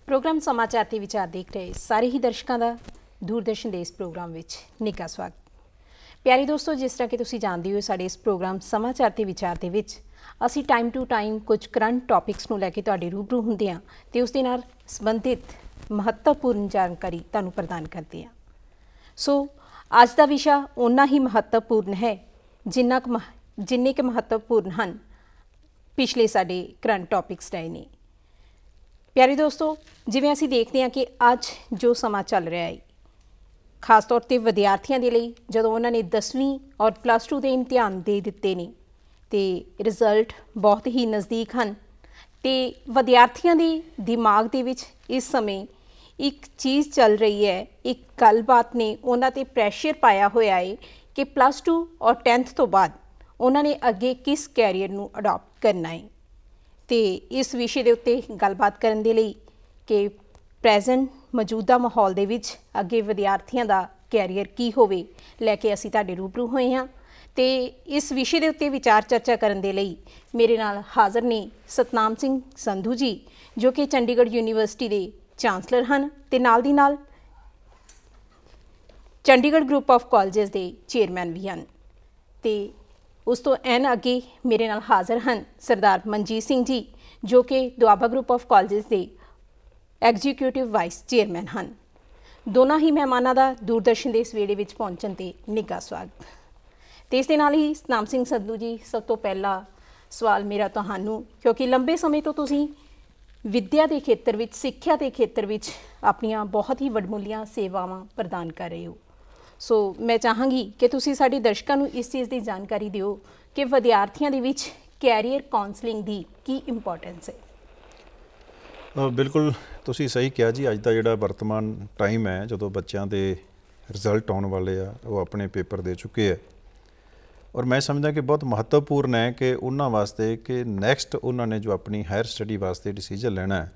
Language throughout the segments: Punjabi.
प्रोग्राम समाचार ते विचार देख रहे सारे ही दर्शकों का दूरदर्शन के इस प्रोग्राम में निੱਘਾ स्वागत। प्यारे दोस्तों, जिस तरह कि तुसीं जानते हो साडे इस प्रोग्राम समाचार ते विचार दे विच असीं टाइम टू टाइम कुछ करंट टॉपिक्स नूं लैके तुहाडे रूबरू हुंदे हां ते उस दे नाल संबंधित महत्वपूर्ण जानकारी तुहानूं प्रदान करदे हां। सो अज दा विशा उन्ना ही महत्वपूर्ण है जिन्ने कि महत्वपूर्ण हैं पिछले साडे करंट टॉपिक्स रहे ने। प्यारे दोस्तों, जिवें असीं देखते हैं कि अज जो समा चल रहा है खास तौर पर विद्यार्थियों के लिए जदों उन्होंने 10वीं और +2 के इम्तिहान दे दिते ने ते रिजल्ट बहुत ही नज़दीक हैं ते विद्यार्थियों के दिमाग दे विच इस समय एक चीज़ चल रही है, एक गलबात ने उन्हां ते प्रैशर पाया होया है कि +2 और 10th तो बाद उन्होंने अगे किस कैरियर नूं अडॉप्ट करना है। तो इस विषय के उत्ते गलबात करने के लिए कि प्रेजेंट मौजूदा माहौल दे विच अगे विद्यार्थियों का कैरियर की होवे लैके असीं तुहाडे रूबरू होए हाँ। तो इस विषय के उत्ते विचार चर्चा करने के लिए मेरे नाल हाज़र ने सतनाम सिंह संधू जी जो कि चंडीगढ़ यूनीवर्सिटी के चांसलर हैं ते नाल दी नाल चंडीगढ़ ग्रुप ऑफ कॉलेजेस के चेयरमैन भी हैं। तो उस तो एन अगे मेरे नाल हाज़र हैं सरदार मनजीत सिंह जी जो कि दुआबा ग्रुप ऑफ कॉलेजेस के एग्जीक्यूटिव वाइस चेयरमैन हैं। दोनों ही मेहमानों का दूरदर्शन के इस वेड़े में पहुँचने ते निੱਘਾ स्वागत। तो इस दे नाल ही सतनाम सिंह संधू जी, सब तो पहला सवाल मेरा तुहानूं, क्योंकि लंबे समय तो तुसीं विद्या के खेत्र में, सिक्ख्या के खेत्र में अपनियां बहुत ही वडमुलियां सेवावां प्रदान कर रहे हो। सो मैं चाहांगी कि तुसीं साडे दर्शकों नूं इस चीज़ की जानकारी दिओ कि विद्यार्थियों दे विच कैरियर काउंसलिंग की की इंपॉर्टेंस है। बिल्कुल तुसीं सही कहा जी। अज का जिहड़ा वर्तमान टाइम है जो बच्चों के रिजल्ट आने वाले आ वो अपने पेपर दे चुके हैं और मैं समझदा कि बहुत महत्वपूर्ण है कि उन्होंने वास्ते कि नैक्सट उन्होंने जो अपनी हायर स्टडी वास्ते डिसीजन लेना है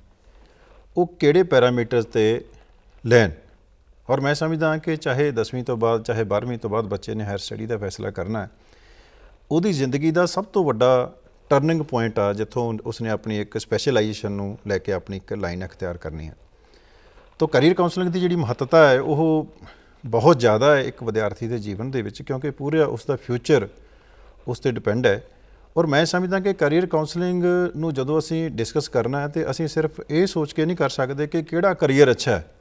वो किहड़े पैरामीटर्स ते लैन। और मैं समझदा कि चाहे 10वीं तो बाद चाहे 12वीं तो बाद बच्चे ने हायर स्टडी का फैसला करना है, उसकी जिंदगी का सब तो वड्डा टर्निंग पॉइंट आ जिथों उसने अपनी एक स्पैशलाइजेशन नूं लैके अपनी एक लाइन अख्तियार करनी है। तो करियर काउंसलिंग की जिहड़ी महत्ता है वो बहुत ज़्यादा है एक विद्यार्थी के जीवन दे विच, क्योंकि पूरा उसका फ्यूचर उस पर डिपेंड है। और मैं समझदा कि करियर काउंसलिंग नूं जदों असीं डिस्कस करना है तो असीं सिर्फ ये सोच के नहीं कर सकते कि किहड़ा करियर अच्छा है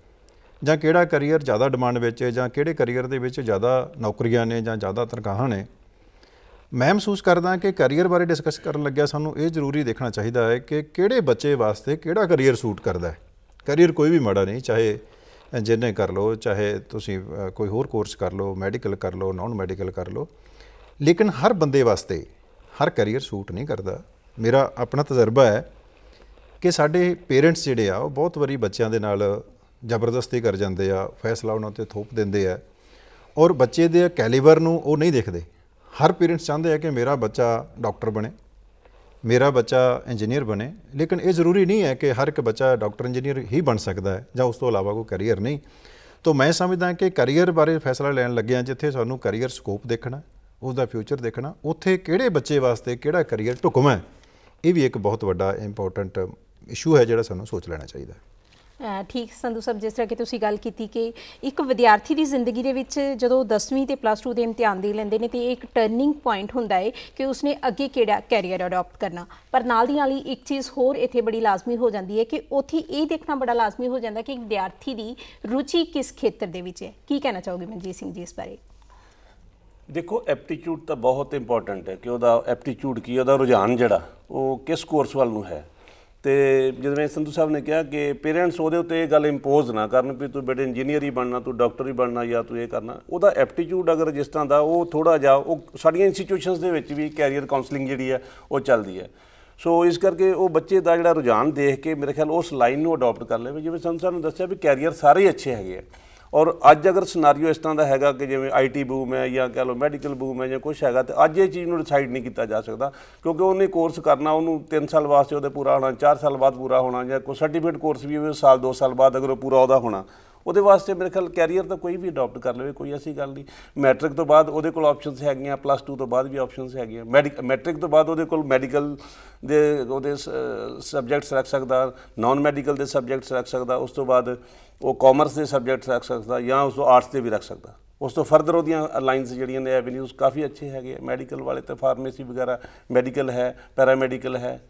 जां किहड़ा करियर ज़्यादा डिमांड विच है जां किहड़े करियर दे विच ज़्यादा नौकरियां ने जां ज़्यादा तनखाहां ने। मैं महसूस करदा कि करियर बारे डिस्कस करन लग्या सानूं ये जरूरी देखना चाहिए है कि किहड़े बच्चे वास्ते किहड़ा करियर सूट करदा है। करियर कोई भी माड़ा नहीं, चाहे इंजीनियरिंग कर लो, चाहे तुसीं कोई होर कोर्स कर लो, मैडिकल कर लो, नॉन मैडिकल कर लो, लेकिन हर बंदे वास्ते हर करियर सूट नहीं करता। मेरा अपना तजर्बा है कि साडे पेरेंट्स जिहड़े आ बहुत वारी बच्चों के नाल जबरदस्ती कर जाते आ, फैसला उन्होंने ते थोप देंदे आ और बच्चे दे कैलीबर नूं वो नहीं देखते। हर पेरेंट्स चाहते हैं कि मेरा बच्चा डॉक्टर बने, मेरा बच्चा इंजीनियर बने, लेकिन ये ज़रूरी नहीं है कि हर एक बच्चा डॉक्टर इंजीनियर ही बन सकता है या उस तो इलावा कोई करियर नहीं। तो मैं समझदा कि करियर बारे फैसला लैन लगे जिथे सानूं करियर स्कोप देखना, उसका फ्यूचर देखना, उत्थे किहड़े बच्चे वास्ते किहड़ा करियर ढुकमा है, ये भी एक बहुत वड्डा इंपॉर्टेंट इशू है जिहड़ा सानूं सोच लेना चाहिए। ठीक संधू साहब, जिस तरह की तुसीं गल कीती कि एक विद्यार्थी की जिंदगी दे विच जदों 10वीं ते +2 के इम्तिहान दे लैंदे ने तो एक टर्निंग पॉइंट हुंदा है कि उसने अगे किहड़ा कैरियर अडॉप्ट करना। पर नाल दी नाल ही एक चीज़ होर इत्थे बड़ी लाजमी हो जाती है कि उत्थे ये देखना बड़ा लाजमी हो जाता कि विद्यार्थी की रुचि किस खेत्र दे विच है। की कहना चाहोगे मनजीत सिंह जी इस बारे? देखो, एप्टीट्यूड तो बहुत इंपॉर्टेंट है कि वह एप्टीट्यूड की वह रुझान जड़ा वो किस कोर्स वाल नूं है। तो जिवें संधू साहब ने कहा कि पेरेंट्स वो उत्ते गल इंपोज ना करन भी तू बेटे इंजीनियर ही बनना, तू डॉक्टर ही बनना या तू ये करना। वह एप्टीट्यूड अगर जिस तरह का वो थोड़ा जा वो साड़ियाँ इंस्टीट्यूशनस दे विच भी कैरियर काउंसलिंग जी है वो चलती है। सो इस करके वो बच्चे का जो रुझान देख के मेरे ख्याल उस लाइन को अडॉप्ट कर ले। जिवें संधू साहब ने दस्सिया भी कैरियर सारे ही अच्छे है और अज अगर सिनारियो इस तरह का है कि जिवें IT बूम है या कह लो मैडिकल बूम है या कुछ है तो अज ये चीज़ को डिसाइड नहीं किया जा सकता, क्योंकि उन्हें कोर्स करना उन्होंने 3 साल वास्ते वो पूरा होना, 4 साल बाद पूरा होना, या कोई सर्टिफिकेट कोर्स भी साल 2 साल बाद अगर पूरा वह होना ਉਹਦੇ ਵਾਸਤੇ ਮੇਰੇ ਖਿਆਲ ਕੈਰੀਅਰ ਤਾਂ ਕੋਈ ਵੀ ਅਡਾਪਟ ਕਰ ਲਵੇ, ਕੋਈ ਐਸੀ ਗੱਲ ਨਹੀਂ। ਮੈਟ੍ਰਿਕ ਤੋਂ ਬਾਅਦ ਉਹਦੇ ਕੋਲ ਆਪਸ਼ਨਸ ਹੈਗੀਆਂ, +2 ਤੋਂ ਬਾਅਦ ਵੀ ਆਪਸ਼ਨਸ ਹੈਗੀਆਂ। ਮੈਟ੍ਰਿਕ ਤੋਂ ਬਾਅਦ ਉਹਦੇ ਕੋਲ ਮੈਡੀਕਲ ਦੇ ਉਹਦੇ ਸਬਜੈਕਟਸ ਰੱਖ ਸਕਦਾ, ਨਾਨ ਮੈਡੀਕਲ ਦੇ ਸਬਜੈਕਟਸ ਰੱਖ ਸਕਦਾ, ਉਸ ਤੋਂ ਬਾਅਦ ਉਹ ਕਾਮਰਸ ਦੇ ਸਬਜੈਕਟਸ ਰੱਖ ਸਕਦਾ ਜਾਂ ਉਸ ਤੋਂ ਆਰਟਸ ਦੇ ਵੀ ਰੱਖ ਸਕਦਾ। ਉਸ ਤੋਂ ਫਰਦਰ ਉਹਦੀਆਂ ਲਾਈਨਸ ਜਿਹੜੀਆਂ ਨੇ ਐਵਨਿਊਜ਼ ਕਾਫੀ ਅੱਛੇ ਹੈਗੇ। ਮੈਡੀਕਲ ਵਾਲੇ ਤਾਂ ਫਾਰਮੇਸੀ ਵਗੈਰਾ, ਮੈਡੀਕਲ ਹੈ, ਪੈਰਾਮੈਡੀਕਲ ਹੈ,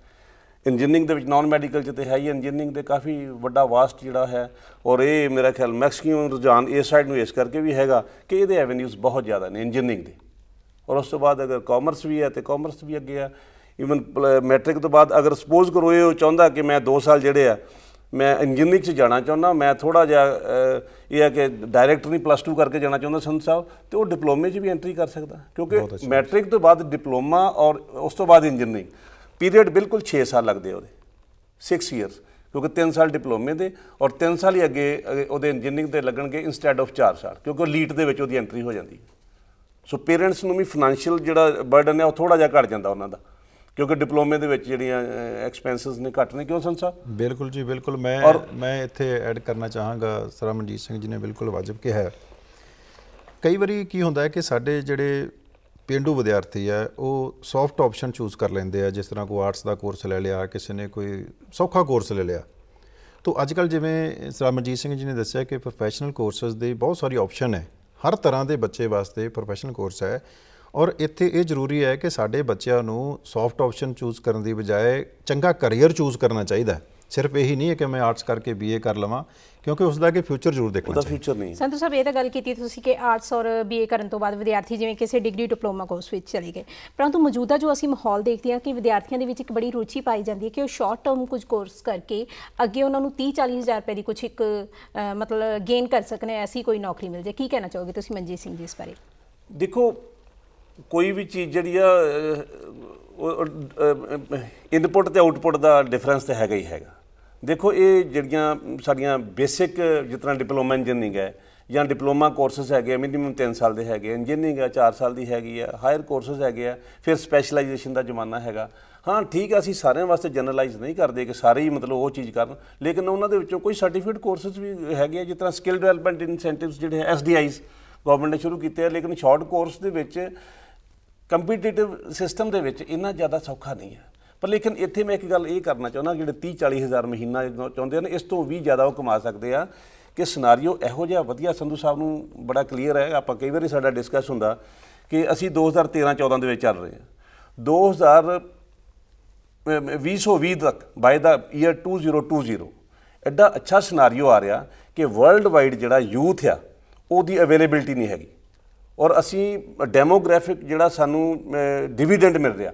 ਇੰਜੀਨੀਅਰਿੰਗ ਦੇ ਵਿੱਚ ਨਾਨ ਮੈਡੀਕਲ 'ਚ ਤਾਂ ਹੈ ਹੀ। ਇੰਜੀਨੀਅਰਿੰਗ ਦੇ ਕਾਫੀ ਵੱਡਾ ਵਾਸਟ ਜਿਹੜਾ ਹੈ, ਔਰ ਇਹ ਮੇਰਾ ਖਿਆਲ ਮੈਕਸੀਮਮ ਰੁਝਾਨ ਇਸ ਸਾਈਡ ਨੂੰ ਇਸ ਕਰਕੇ ਵੀ ਹੈਗਾ ਕਿ ਇਹਦੇ ਐਵਨਿਊਜ਼ ਬਹੁਤ ਜ਼ਿਆਦਾ ਨੇ ਇੰਜੀਨੀਅਰਿੰਗ ਦੇ। ਔਰ ਉਸ ਤੋਂ ਬਾਅਦ ਅਗਰ ਕਾਮਰਸ ਵੀ ਹੈ ਤਾਂ ਕਾਮਰਸ ਵੀ ਅੱਗੇ ਆ। ਈਵਨ ਮੈਟ੍ਰਿਕ ਤੋਂ ਬਾਅਦ ਅਗਰ ਸਪੋਜ਼ ਕਰੋ ਇਹ ਚਾਹੁੰਦਾ ਕਿ ਮੈਂ 2 ਸਾਲ ਜਿਹੜੇ ਆ ਮੈਂ ਇੰਜੀਨੀਅਰਿੰਗ 'ਚ ਜਾਣਾ ਚਾਹੁੰਦਾ, ਮੈਂ ਥੋੜ੍ਹਾ ਜਿਹਾ ਇਹ ਹੈ ਕਿ ਡਾਇਰੈਕਟ ਨਹੀਂ +2 ਕਰਕੇ ਜਾਣਾ ਚਾਹੁੰਦਾ ਸੰਧੂ ਸਾਹਿਬ, ਅਤੇ ਉਹ ਡਿਪਲੋਮੇ 'ਚ ਵੀ ਐਂਟਰੀ ਕਰ ਸਕਦਾ। ਕਿਉਂਕਿ ਮੈਟ੍ਰਿਕ ਤੋਂ ਬਾਅਦ ਡਿਪਲੋਮਾ ਔਰ ਉਸ ਤੋਂ ਬਾਅਦ ਇੰਜੀਨੀਅਰਿੰਗ ਪੀਰੀਅਡ ਬਿਲਕੁਲ 6 ਸਾਲ ਲੱਗਦੇ ਉਹਦੇ, 6 ਈਅਰਸ, ਕਿਉਂਕਿ 3 ਸਾਲ ਡਿਪਲੋਮੇ ਦੇ ਔਰ 3 ਸਾਲ ਹੀ ਅੱਗੇ ਉਹਦੇ ਇੰਜੀਨੀਅਰਿੰਗ ਦੇ ਲੱਗਣਗੇ ਇੰਸਟੈਡ ਆਫ 4 ਸਾਲ, ਕਿਉਂਕਿ ਉਹ ਲੀਟ ਦੇ ਵਿੱਚ ਉਹਦੀ ਐਂਟਰੀ ਹੋ ਜਾਂਦੀ ਹੈ। ਸੋ ਪੇਰੈਂਟਸ ਨੂੰ ਵੀ ਫਾਈਨੈਂਸ਼ੀਅਲ ਜਿਹੜਾ ਬਰਡਨ ਹੈ ਉਹ ਥੋੜ੍ਹਾ ਜਿਹਾ ਘੱਟ ਜਾਂਦਾ ਉਹਨਾਂ ਦਾ, ਕਿਉਂਕਿ ਡਿਪਲੋਮੇ ਦੇ ਵਿੱਚ ਜਿਹੜੀਆਂ ਐਕਸਪੈਂਸਿਸ ਨੇ ਘੱਟ ਨੇ। ਕਿਉਂ ਸੰਤ ਸਾਹਿਬ? ਬਿਲਕੁਲ ਜੀ, ਬਿਲਕੁਲ। ਮੈਂ ਇੱਥੇ ਐਡ ਕਰਨਾ ਚਾਹਾਂਗਾ, ਸਰ ਮਨਜੀਤ ਸਿੰਘ ਜੀ ਨੇ ਬਿਲਕੁਲ ਵਾਜਬ ਕਿਹਾ। ਕਈ ਵਾਰੀ ਕੀ ਹੁੰਦਾ ਹੈ ਕਿ ਸਾਡੇ ਜਿਹੜੇ ਪੇਂਡੂ ਵਿਦਿਆਰਥੀ ਹੈ ਉਹ ਸੌਫਟ ਆਪਸ਼ਨ ਚੂਜ਼ ਕਰ ਲੈਂਦੇ ਆ, ਜਿਸ ਤਰ੍ਹਾਂ ਕੋਈ ਆਰਟਸ ਦਾ ਕੋਰਸ ਲੈ ਲਿਆ, ਕਿਸੇ ਨੇ ਕੋਈ ਸੌਖਾ ਕੋਰਸ ਲੈ ਲਿਆ। ਤਾਂ ਅੱਜ ਕੱਲ੍ਹ ਜਿਵੇਂ ਸਰ ਮਨਜੀਤ ਸਿੰਘ ਜੀ ਨੇ ਦੱਸਿਆ ਕਿ ਪ੍ਰੋਫੈਸ਼ਨਲ ਕੋਰਸਿਸ ਦੀ ਬਹੁਤ ਸਾਰੀ ਆਪਸ਼ਨ ਹੈ, ਹਰ ਤਰ੍ਹਾਂ ਦੇ ਬੱਚੇ ਵਾਸਤੇ ਪ੍ਰੋਫੈਸ਼ਨਲ ਕੋਰਸ ਹੈ। ਔਰ ਇੱਥੇ ਇਹ ਜ਼ਰੂਰੀ ਹੈ ਕਿ ਸਾਡੇ ਬੱਚਿਆਂ ਨੂੰ ਸੌਫਟ ਆਪਸ਼ਨ ਚੂਜ਼ ਕਰਨ ਦੀ ਬਜਾਏ ਚੰਗਾ ਕਰੀਅਰ ਚੂਜ਼ ਕਰਨਾ ਚਾਹੀਦਾ। ਸਿਰਫ ਇਹੀ ਨਹੀਂ ਹੈ ਕਿ ਮੈਂ ਆਰਟਸ ਕਰਕੇ BA ਕਰ ਲਵਾਂ, ਕਿਉਂਕਿ ਉਸ ਦਾ ਕਿ ਫਿਊਚਰ ਜ਼ਰੂਰ ਦੇਖਣਾ ਚਾਹੀਦਾ। ਫਿਊਚਰ ਨਹੀਂ। ਸੰਧੂ ਸਾਹਿਬ ਇਹ ਤਾਂ ਗੱਲ ਕੀਤੀ ਤੁਸੀਂ ਕਿ ਆਰਟਸ ਔਰ BA ਕਰਨ ਤੋਂ ਬਾਅਦ ਵਿਦਿਆਰਥੀ ਜਿਵੇਂ ਕਿਸੇ ਡਿਗਰੀ ਡਿਪਲੋਮਾ ਕੋਰਸ ਵਿੱਚ ਚਲੇ ਗਏ, ਪਰੰਤੂ ਮੌਜੂਦਾ ਜੋ ਅਸੀਂ ਮਾਹੌਲ ਦੇਖਦੇ ਹਾਂ ਕਿ ਵਿਦਿਆਰਥੀਆਂ ਦੇ ਵਿੱਚ ਇੱਕ ਬੜੀ ਰੁਚੀ ਪਾਈ ਜਾਂਦੀ ਹੈ ਕਿ ਉਹ ਸ਼ਾਰਟ ਟਰਮ ਕੁਝ ਕੋਰਸ ਕਰਕੇ ਅੱਗੇ ਉਹਨਾਂ ਨੂੰ 30-40 ਹਜ਼ਾਰ ਰੁਪਏ ਦੀ ਕੁਛ ਇੱਕ ਮਤਲਬ ਗੇਨ ਕਰ ਸਕਣ, ਐਸੀ ਕੋਈ ਨੌਕਰੀ ਮਿਲ ਜਾਏ। ਕੀ ਕਹਿਣਾ ਚਾਹੋਗੇ ਤੁਸੀਂ ਮਨਜੀਤ ਸਿੰਘ ਜੀ ਇਸ ਬਾਰੇ? ਦੇਖੋ, ਕੋਈ ਵੀ ਚੀਜ਼ ਜਿਹੜੀ ਆ ਇਨਪੁੱਟ ਅਤੇ ਆਊਟਪੁੱਟ ਦਾ ਡਿਫਰੈਂਸ ਤਾਂ ਹੈਗਾ ਹੀ ਹੈਗਾ। ਦੇਖੋ, ਇਹ ਜਿਹੜੀਆਂ ਸਾਡੀਆਂ ਬੇਸਿਕ ਜਿਸ ਤਰ੍ਹਾਂ ਡਿਪਲੋਮਾ ਇੰਜੀਨੀਅਰਿੰਗ ਹੈ ਜਾਂ ਡਿਪਲੋਮਾ ਕੋਰਸਿਸ ਹੈਗੇ ਆ, ਮਿਨੀਮਮ 3 ਸਾਲ ਦੇ ਹੈਗੇ, ਇੰਜੀਨੀਅਰਿੰਗ ਆ 4 ਸਾਲ ਦੀ ਹੈਗੀ ਆ, ਹਾਇਰ ਕੋਰਸਿਸ ਹੈਗੇ ਆ, ਫਿਰ ਸਪੈਸ਼ਲਾਈਜੇਸ਼ਨ ਦਾ ਜ਼ਮਾਨਾ ਹੈਗਾ। ਹਾਂ ਠੀਕ ਆ, ਅਸੀਂ ਸਾਰਿਆਂ ਵਾਸਤੇ ਜਨਰਲਾਈਜ਼ ਨਹੀਂ ਕਰਦੇ ਕਿ ਸਾਰੇ ਹੀ ਮਤਲਬ ਉਹ ਚੀਜ਼ ਕਰਨ, ਲੇਕਿਨ ਉਹਨਾਂ ਦੇ ਵਿੱਚੋਂ ਕੋਈ ਸਰਟੀਫਿਕੇਟ ਕੋਰਸਿਸ ਵੀ ਹੈਗੇ ਆ, ਜਿਸ ਤਰ੍ਹਾਂ ਸਕਿੱਲ ਡਿਵੈਲਪਮੈਂਟ ਇਨਸੈਂਟਿਵਸ ਜਿਹੜੇ SDIs ਗਵਰਨਮੈਂਟ ਨੇ ਸ਼ੁਰੂ ਕੀਤੇ ਆ। ਲੇਕਿਨ ਸ਼ਾਰਟ ਕੋਰਸ ਦੇ ਵਿੱਚ ਕੰਪੀਟੀਟਿਵ ਸਿਸਟਮ ਦੇ ਵਿੱਚ ਇੰਨਾ ਜ਼ਿਆਦਾ ਸੌਖਾ ਨਹੀਂ ਹੈ। ਪਰ ਲੇਕਿਨ ਇੱਥੇ ਮੈਂ ਇੱਕ ਗੱਲ ਇਹ ਕਰਨਾ ਚਾਹੁੰਦਾ, ਜਿਹੜੇ 30-40 ਹਜ਼ਾਰ ਮਹੀਨਾ ਚਾਹੁੰਦੇ ਹਨ, ਇਸ ਤੋਂ ਵੀ ਜ਼ਿਆਦਾ ਉਹ ਕਮਾ ਸਕਦੇ ਆ ਕਿ ਸਿਨਾਰੀਓ ਇਹੋ ਜਿਹਾ ਵਧੀਆ ਸੰਧੂ ਸਾਹਿਬ ਨੂੰ ਬੜਾ ਕਲੀਅਰ ਹੈ। ਆਪਾਂ ਕਈ ਵਾਰੀ ਸਾਡਾ ਡਿਸਕਸ ਹੁੰਦਾ ਕਿ ਅਸੀਂ 2013-14 ਦੇ ਵਿੱਚ ਚੱਲ ਰਹੇ ਹਾਂ, 2020 ਤੱਕ ਬਾਏ ਦਾ ਈਅਰ 2020 ਐਡਾ ਅੱਛਾ ਸਿਨਾਰੀਓ ਆ ਰਿਹਾ ਕਿ ਵਰਲਡ ਵਾਈਡ ਜਿਹੜਾ ਯੂਥ ਆ ਉਹਦੀ ਅਵੇਲੇਬਿਲਿਟੀ ਨਹੀਂ ਹੈਗੀ, ਔਰ ਅਸੀਂ ਡੈਮੋਗ੍ਰਾਫਿਕ ਜਿਹੜਾ ਸਾਨੂੰ ਡਿਵੀਡੈਂਡ ਮਿਲ ਰਿਹਾ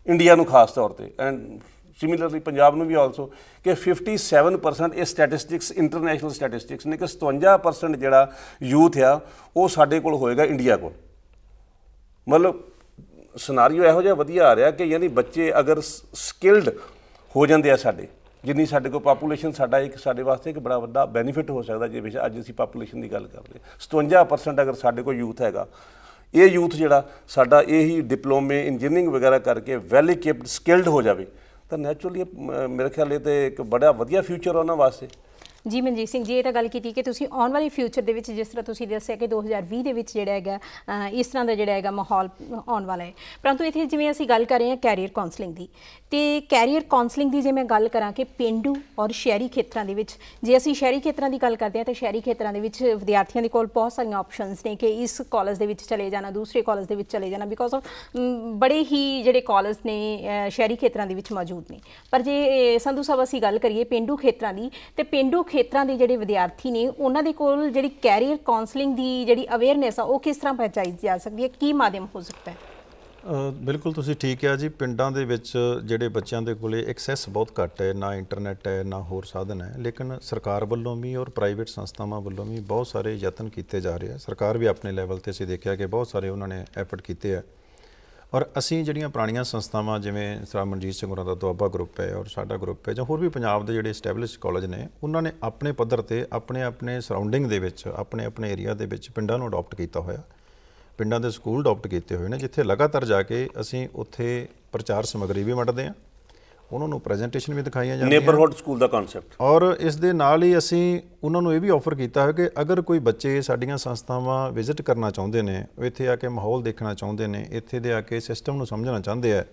ਇੰਡੀਆ ਨੂੰ ਖਾਸ ਤੌਰ 'ਤੇ, ਐਂਡ ਸਿਮਿਲਰਲੀ ਪੰਜਾਬ ਨੂੰ ਵੀ ਆਲਸੋ, ਕਿ 57% ਇਹ ਸਟੈਟਿਸਟਿਕਸ ਇੰਟਰਨੈਸ਼ਨਲ ਸਟੈਟਿਸਟਿਕਸ ਨੇ ਕਿ 57% ਜਿਹੜਾ ਯੂਥ ਆ ਉਹ ਸਾਡੇ ਕੋਲ ਹੋਏਗਾ ਇੰਡੀਆ ਕੋਲ। ਮਤਲਬ ਸਿਨਾਰੀਓ ਇਹੋ ਜਿਹਾ ਵਧੀਆ ਆ ਰਿਹਾ ਕਿ ਯਾਨੀ ਬੱਚੇ ਅਗਰ ਸਕਿਲਡ ਹੋ ਜਾਂਦੇ ਆ ਸਾਡੇ, ਜਿੰਨੀ ਸਾਡੇ ਕੋਲ ਪਾਪੂਲੇਸ਼ਨ, ਸਾਡਾ ਇੱਕ ਸਾਡੇ ਵਾਸਤੇ ਇੱਕ ਬੜਾ ਵੱਡਾ ਬੈਨੀਫਿਟ ਹੋ ਸਕਦਾ। ਜੇ ਵਿੱਚ ਅੱਜ ਅਸੀਂ ਪਾਪੂਲੇਸ਼ਨ ਦੀ ਗੱਲ ਕਰਦੇ, 57% ਅਗਰ ਸਾਡੇ ਕੋਲ ਯੂਥ ਹੈਗਾ, ਇਹ ਯੂਥ ਜਿਹੜਾ ਸਾਡਾ ਇਹੀ ਡਿਪਲੋਮੇ ਇੰਜੀਨੀਅਰਿੰਗ ਵਗੈਰਾ ਕਰਕੇ ਵੈਲ ਇਕੁਇਪਡ ਸਕਿਲਡ ਹੋ ਜਾਵੇ ਤਾਂ ਨੈਚੁਰਲੀ ਮੇਰੇ ਖਿਆਲ ਇਹ ਤਾਂ ਇੱਕ ਬੜਾ ਵਧੀਆ ਫਿਊਚਰ ਉਹਨਾਂ ਵਾਸਤੇ। ਜੀ ਮਨਜੀਤ ਸਿੰਘ ਜੀ, ਇਹ ਤਾਂ ਗੱਲ ਕੀਤੀ ਕਿ ਤੁਸੀਂ ਆਉਣ ਵਾਲੇ ਫਿਊਚਰ ਦੇ ਵਿੱਚ ਜਿਸ ਤਰ੍ਹਾਂ ਤੁਸੀਂ ਦੱਸਿਆ ਕਿ 2020 ਦੇ ਵਿੱਚ ਜਿਹੜਾ ਹੈਗਾ ਇਸ ਤਰ੍ਹਾਂ ਦਾ ਜਿਹੜਾ ਹੈਗਾ ਮਾਹੌਲ ਆਉਣ ਵਾਲਾ ਹੈ, ਪਰੰਤੂ ਇੱਥੇ ਜਿਵੇਂ ਅਸੀਂ ਗੱਲ ਕਰ ਰਹੇ ਹਾਂ ਕੈਰੀਅਰ ਕਾਉਂਸਲਿੰਗ ਦੀ, ਅਤੇ ਕੈਰੀਅਰ ਕਾਉਂਸਲਿੰਗ ਦੀ ਜੇ ਮੈਂ ਗੱਲ ਕਰਾਂ ਕਿ ਪੇਂਡੂ ਔਰ ਸ਼ਹਿਰੀ ਖੇਤਰਾਂ ਦੇ ਵਿੱਚ, ਜੇ ਅਸੀਂ ਸ਼ਹਿਰੀ ਖੇਤਰਾਂ ਦੀ ਗੱਲ ਕਰਦੇ ਹਾਂ ਤਾਂ ਸ਼ਹਿਰੀ ਖੇਤਰਾਂ ਦੇ ਵਿੱਚ ਵਿਦਿਆਰਥੀਆਂ ਦੇ ਕੋਲ ਬਹੁਤ ਸਾਰੀਆਂ ਆਪਸ਼ਨਸ ਨੇ ਕਿ ਇਸ ਕਾਲਜ ਦੇ ਵਿੱਚ ਚਲੇ ਜਾਣਾ, ਦੂਸਰੇ ਕਾਲਜ ਦੇ ਵਿੱਚ ਚਲੇ ਜਾਣਾ, ਬਿਕੋਜ਼ ਆਫ ਬੜੇ ਹੀ ਜਿਹੜੇ ਕਾਲਜ ਨੇ ਸ਼ਹਿਰੀ ਖੇਤਰਾਂ ਦੇ ਵਿੱਚ ਮੌਜੂਦ ਨੇ। ਪਰ ਜੇ ਸੰਧੂ ਸਾਹਿਬ ਅਸੀਂ ਗੱਲ ਕਰੀਏ ਪੇਂਡੂ ਖੇਤਰਾਂ ਦੀ, ਤੇ ਪੇਂਡੂ ਖੇਤਰਾਂ ਦੇ ਜਿਹੜੇ ਵਿਦਿਆਰਥੀ ਨੇ ਉਹਨਾਂ ਦੇ ਕੋਲ ਜਿਹੜੀ ਕੈਰੀਅਰ ਕਾਉਂਸਲਿੰਗ ਦੀ ਜਿਹੜੀ ਅਵੇਅਰਨੈਸ ਆ ਉਹ ਕਿਸ ਤਰ੍ਹਾਂ ਪਹੁੰਚਾਈ ਜਾ ਸਕਦੀ ਹੈ, ਕੀ ਮਾਧਿਅਮ ਹੋ ਸਕਦਾ ਹੈ? ਬਿਲਕੁਲ ਤੁਸੀਂ ਠੀਕ ਕਿਹਾ ਜੀ। ਪਿੰਡਾਂ ਦੇ ਵਿੱਚ ਜਿਹੜੇ ਬੱਚਿਆਂ ਦੇ ਕੋਲੇ ਐਕਸੈਸ ਬਹੁਤ ਘੱਟ ਹੈ, ਨਾ ਇੰਟਰਨੈਟ ਹੈ ਨਾ ਹੋਰ ਸਾਧਨ ਹੈ, ਲੇਕਿਨ ਸਰਕਾਰ ਵੱਲੋਂ ਵੀ ਔਰ ਪ੍ਰਾਈਵੇਟ ਸੰਸਥਾਵਾਂ ਵੱਲੋਂ ਵੀ ਬਹੁਤ ਸਾਰੇ ਯਤਨ ਕੀਤੇ ਜਾ ਰਹੇ ਆ। ਸਰਕਾਰ ਵੀ ਆਪਣੇ ਲੈਵਲ 'ਤੇ ਅਸੀਂ ਦੇਖਿਆ ਕਿ ਬਹੁਤ ਸਾਰੇ ਉਹਨਾਂ ਨੇ ਐਫਰਟ ਕੀਤੇ ਆ, ਔਰ ਅਸੀਂ ਜਿਹੜੀਆਂ ਪੁਰਾਣੀਆਂ ਸੰਸਥਾਵਾਂ ਜਿਵੇਂ ਸਰ ਮਨਜੀਤ ਸਿੰਘ ਹੋਰਾਂ ਦਾ ਦੁਆਬਾ ਗਰੁੱਪ ਹੈ ਔਰ ਸਾਡਾ ਗਰੁੱਪ ਹੈ, ਜਾਂ ਹੋਰ ਵੀ ਪੰਜਾਬ ਦੇ ਜਿਹੜੇ ਐਸਟੈਬਲਿਸ਼ ਕਾਲਜ ਨੇ, ਉਹਨਾਂ ਨੇ ਆਪਣੇ ਪੱਧਰ 'ਤੇ ਆਪਣੇ ਆਪਣੇ ਸਰਾਊਂਡਿੰਗ ਦੇ ਵਿੱਚ, ਆਪਣੇ ਆਪਣੇ ਏਰੀਆ ਦੇ ਵਿੱਚ ਪਿੰਡਾਂ ਨੂੰ ਅਡੋਪਟ ਕੀਤਾ ਹੋਇਆ, ਪਿੰਡਾਂ ਦੇ ਸਕੂਲ ਅਡੋਪਟ ਕੀਤੇ ਹੋਏ ਨੇ, ਜਿੱਥੇ ਲਗਾਤਾਰ ਜਾ ਕੇ ਅਸੀਂ ਉੱਥੇ ਪ੍ਰਚਾਰ ਸਮੱਗਰੀ ਵੀ ਵੰਡਦੇ ਹਾਂ ਉਹਨਾਂ ਨੂੰ ਪ੍ਰੈਜੈਂਟੇਸ਼ਨ ਵੀ ਦਿਖਾਈਆਂ ਜਾਂਦੀਆਂ ਨੇਬਰਹੁੱਡ ਸਕੂਲ ਦਾ ਕਨਸੈਪਟ। ਔਰ ਇਸ ਦੇ ਨਾਲ ਹੀ ਅਸੀਂ ਉਹਨਾਂ ਨੂੰ ਇਹ ਵੀ ਆਫਰ ਕੀਤਾ ਹੈ ਕਿ ਅਗਰ ਕੋਈ ਬੱਚੇ ਸਾਡੀਆਂ ਸੰਸਥਾਵਾਂ ਵਿਜ਼ਿਟ ਕਰਨਾ ਚਾਹੁੰਦੇ ਨੇ, ਇੱਥੇ ਆ ਕੇ ਮਾਹੌਲ ਦੇਖਣਾ ਚਾਹੁੰਦੇ ਨੇ, ਇੱਥੇ ਦੇ ਆ ਕੇ ਸਿਸਟਮ ਨੂੰ ਸਮਝਣਾ ਚਾਹੁੰਦੇ ਆ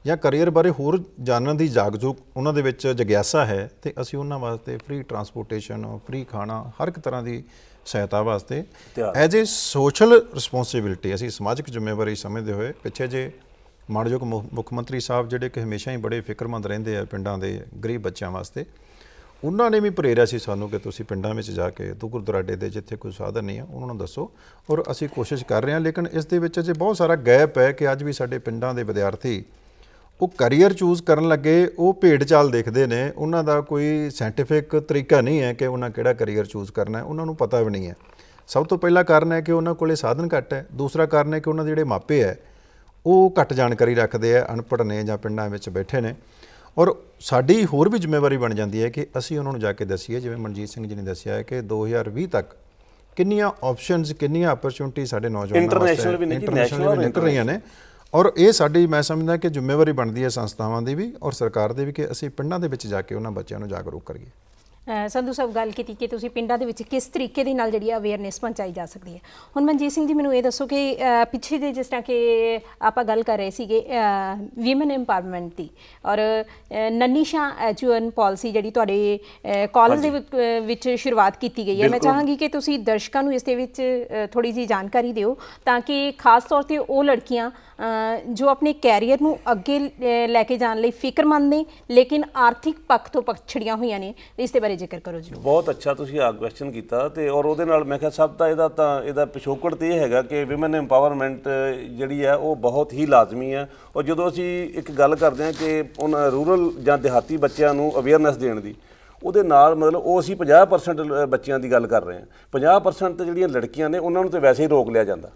ਜਾਂ ਕਰੀਅਰ ਬਾਰੇ ਹੋਰ ਜਾਣਨ ਦੀ ਜਾਗਰੂਕ ਉਹਨਾਂ ਦੇ ਵਿੱਚ ਜਗਿਆਸਾ ਹੈ, ਤੇ ਅਸੀਂ ਉਹਨਾਂ ਵਾਸਤੇ ਫ੍ਰੀ ਟਰਾਂਸਪੋਰਟੇਸ਼ਨ, ਫ੍ਰੀ ਖਾਣਾ, ਹਰ ਇੱਕ ਤਰ੍ਹਾਂ ਦੀ ਸਹਾਇਤਾ ਵਾਸਤੇ ਐਜ਼ ਏ ਸੋਸ਼ਲ ਰਿਸਪੌਂਸਿਬਿਲਿਟੀ, ਅਸੀਂ ਸਮਾਜਿਕ ਜ਼ਿੰਮੇਵਾਰੀ ਸਮਝਦੇ ਹੋਏ ਪਿੱਛੇ ਜੇ ਮਾਣਯੋਗ ਮੁੱਖ ਮੰਤਰੀ ਸਾਹਿਬ ਜਿਹੜੇ ਕਿ ਹਮੇਸ਼ਾ ਹੀ ਬੜੇ ਫਿਕਰਮੰਦ ਰਹਿੰਦੇ ਆ ਪਿੰਡਾਂ ਦੇ ਗਰੀਬ ਬੱਚਿਆਂ ਵਾਸਤੇ, ਉਹਨਾਂ ਨੇ ਵੀ ਪ੍ਰੇਰਿਆ ਸੀ ਸਾਨੂੰ ਕਿ ਤੁਸੀਂ ਪਿੰਡਾਂ ਵਿੱਚ ਜਾ ਕੇ ਦੂਰ ਦੁਰਾਡੇ ਦੇ ਜਿੱਥੇ ਕੋਈ ਸਾਧਨ ਨਹੀਂ ਆ ਉਹਨਾਂ ਨੂੰ ਦੱਸੋ, ਔਰ ਅਸੀਂ ਕੋਸ਼ਿਸ਼ ਕਰ ਰਹੇ ਹਾਂ। ਲੇਕਿਨ ਇਸ ਦੇ ਵਿੱਚ ਅਜੇ ਬਹੁਤ ਸਾਰਾ ਗੈਪ ਹੈ ਕਿ ਅੱਜ ਵੀ ਸਾਡੇ ਪਿੰਡਾਂ ਦੇ ਵਿਦਿਆਰਥੀ ਉਹ ਕਰੀਅਰ ਚੂਜ਼ ਕਰਨ ਲੱਗੇ ਉਹ ਭੇਡ ਚਾਲ ਦੇਖਦੇ ਨੇ, ਉਹਨਾਂ ਦਾ ਕੋਈ ਸਾਇੰਟੀਫਿਕ ਤਰੀਕਾ ਨਹੀਂ ਹੈ ਕਿ ਉਹਨਾਂ ਕਿਹੜਾ ਕਰੀਅਰ ਚੂਜ਼ ਕਰਨਾ ਹੈ, ਉਹਨਾਂ ਨੂੰ ਪਤਾ ਵੀ ਨਹੀਂ ਹੈ। ਸਭ ਤੋਂ ਪਹਿਲਾ ਕਾਰਨ ਹੈ ਕਿ ਉਹਨਾਂ ਕੋਲੇ ਸਾਧਨ ਘੱਟ ਹੈ, ਦੂਸਰਾ ਕਾਰਨ ਹੈ ਕਿ ਉਹਨਾਂ ਦੇ ਜਿਹੜੇ ਮਾਪੇ ਹੈ ਉਹ ਘੱਟ ਜਾਣਕਾਰੀ ਰੱਖਦੇ ਆ, ਅਨਪੜ੍ਹ ਨੇ ਜਾਂ ਪਿੰਡਾਂ ਵਿੱਚ ਬੈਠੇ ਨੇ। ਔਰ ਸਾਡੀ ਹੋਰ ਵੀ ਜ਼ਿੰਮੇਵਾਰੀ ਬਣ ਜਾਂਦੀ ਹੈ ਕਿ ਅਸੀਂ ਉਹਨਾਂ ਨੂੰ ਜਾ ਕੇ ਦੱਸੀਏ, ਜਿਵੇਂ ਮਨਜੀਤ ਸਿੰਘ ਜੀ ਨੇ ਦੱਸਿਆ ਹੈ ਕਿ 2020 ਤੱਕ ਕਿੰਨੀਆਂ ਆਪਸ਼ਨਸ, ਕਿੰਨੀਆਂ ਅਪਰਚੁਨਿਟੀ ਸਾਡੇ ਨੌਜਵਾਨਾਂ ਵਾਸਤੇ ਇੰਟਰਨੈਸ਼ਨਲ ਵੀ ਨਿਕਲ ਰਹੀਆਂ ਨੇ। ਔਰ ਇਹ ਸਾਡੀ ਮੈਂ ਸਮਝਦਾ ਕਿ ਜ਼ਿੰਮੇਵਾਰੀ ਬਣਦੀ ਹੈ ਸੰਸਥਾਵਾਂ ਦੀ ਵੀ ਔਰ ਸਰਕਾਰ ਦੀ ਵੀ ਕਿ ਅਸੀਂ ਪਿੰਡਾਂ ਦੇ ਵਿੱਚ ਜਾ ਕੇ ਉਹਨਾਂ ਬੱਚਿਆਂ ਨੂੰ ਜਾਗਰੂਕ ਕਰੀਏ। ਸੰਧੂ ਸਾਹਿਬ ਗੱਲ ਕੀਤੀ ਕਿ ਤੁਸੀਂ ਪਿੰਡਾਂ ਦੇ ਵਿੱਚ ਕਿਸ ਤਰੀਕੇ ਦੇ ਨਾਲ ਜਿਹੜੀ ਅਵੇਅਰਨੈਸ ਪਹੁੰਚਾਈ ਜਾ ਸਕਦੀ ਹੈ। ਹੁਣ ਮਨਜੀਤ ਸਿੰਘ ਜੀ ਮੈਨੂੰ ਇਹ ਦੱਸੋ ਕਿ ਪਿੱਛੇ ਦੇ ਜਿਸ ਤਰ੍ਹਾਂ ਕਿ ਆਪਾਂ ਗੱਲ ਕਰ ਰਹੇ ਸੀਗੇ ਵੀਮਨ ਇੰਪਾਵਰਮੈਂਟ ਦੀ, ਔਰ ਨੰਨੀ ਸ਼ਾਹ ਐਜੂਅਨ ਪਾਲਿਸੀ ਜਿਹੜੀ ਤੁਹਾਡੇ ਕਾਲਜ ਦੇ ਵਿੱਚ ਸ਼ੁਰੂਆਤ ਕੀਤੀ ਗਈ ਹੈ, ਮੈਂ ਚਾਹਾਂਗੀ ਕਿ ਤੁਸੀਂ ਦਰਸ਼ਕਾਂ ਨੂੰ ਇਸ ਦੇ ਵਿੱਚ ਥੋੜ੍ਹੀ ਜਿਹੀ ਜਾਣਕਾਰੀ ਦਿਓ ਤਾਂ ਕਿ ਖਾਸ ਤੌਰ 'ਤੇ ਉਹ ਲੜਕੀਆਂ ਜੋ ਆਪਣੇ ਕੈਰੀਅਰ ਨੂੰ ਅੱਗੇ ਲੈ ਕੇ ਜਾਣ ਲਈ ਫਿਕਰਮੰਦ ਨੇ ਲੇਕਿਨ ਆਰਥਿਕ ਪੱਖ ਤੋਂ ਪਛੜੀਆਂ ਹੋਈਆਂ ਨੇ, ਇਸ ਦੇ ਬਾਰੇ ਜ਼ਿਕਰ ਕਰੋ ਜੀ। ਬਹੁਤ ਅੱਛਾ ਤੁਸੀਂ ਆ ਕੁਐਸਚਨ ਕੀਤਾ, ਤੇ ਔਰ ਉਹਦੇ ਨਾਲ ਮੈਂ ਕਿਹਾ ਸਭ ਦਾ ਇਹਦਾ ਪਿਛੋਕੜ ਤੇ ਇਹ ਹੈਗਾ ਕਿ ਵਿਮਨ ਇੰਪਾਵਰਮੈਂਟ ਜਿਹੜੀ ਹੈ ਉਹ ਬਹੁਤ ਹੀ ਲਾਜ਼ਮੀ ਹੈ। ਔਰ ਜਦੋਂ ਅਸੀਂ ਇੱਕ ਗੱਲ ਕਰਦੇ ਹਾਂ ਕਿ ਉਹਨਾਂ ਰੂਰਲ ਜਾਂ ਦਿਹਾਤੀ ਬੱਚਿਆਂ ਨੂੰ ਅਵੇਅਰਨੈਸ ਦੇਣ ਦੀ, ਉਹਦੇ ਨਾਲ ਮਤਲਬ ਉਹ ਅਸੀਂ 50% ਬੱਚਿਆਂ ਦੀ ਗੱਲ ਕਰ ਰਹੇ ਹਾਂ। 50% ਜਿਹੜੀਆਂ ਲੜਕੀਆਂ ਨੇ ਉਹਨਾਂ ਨੂੰ ਤਾਂ ਵੈਸੇ ਹੀ ਰੋਕ ਲਿਆ ਜਾਂਦਾ।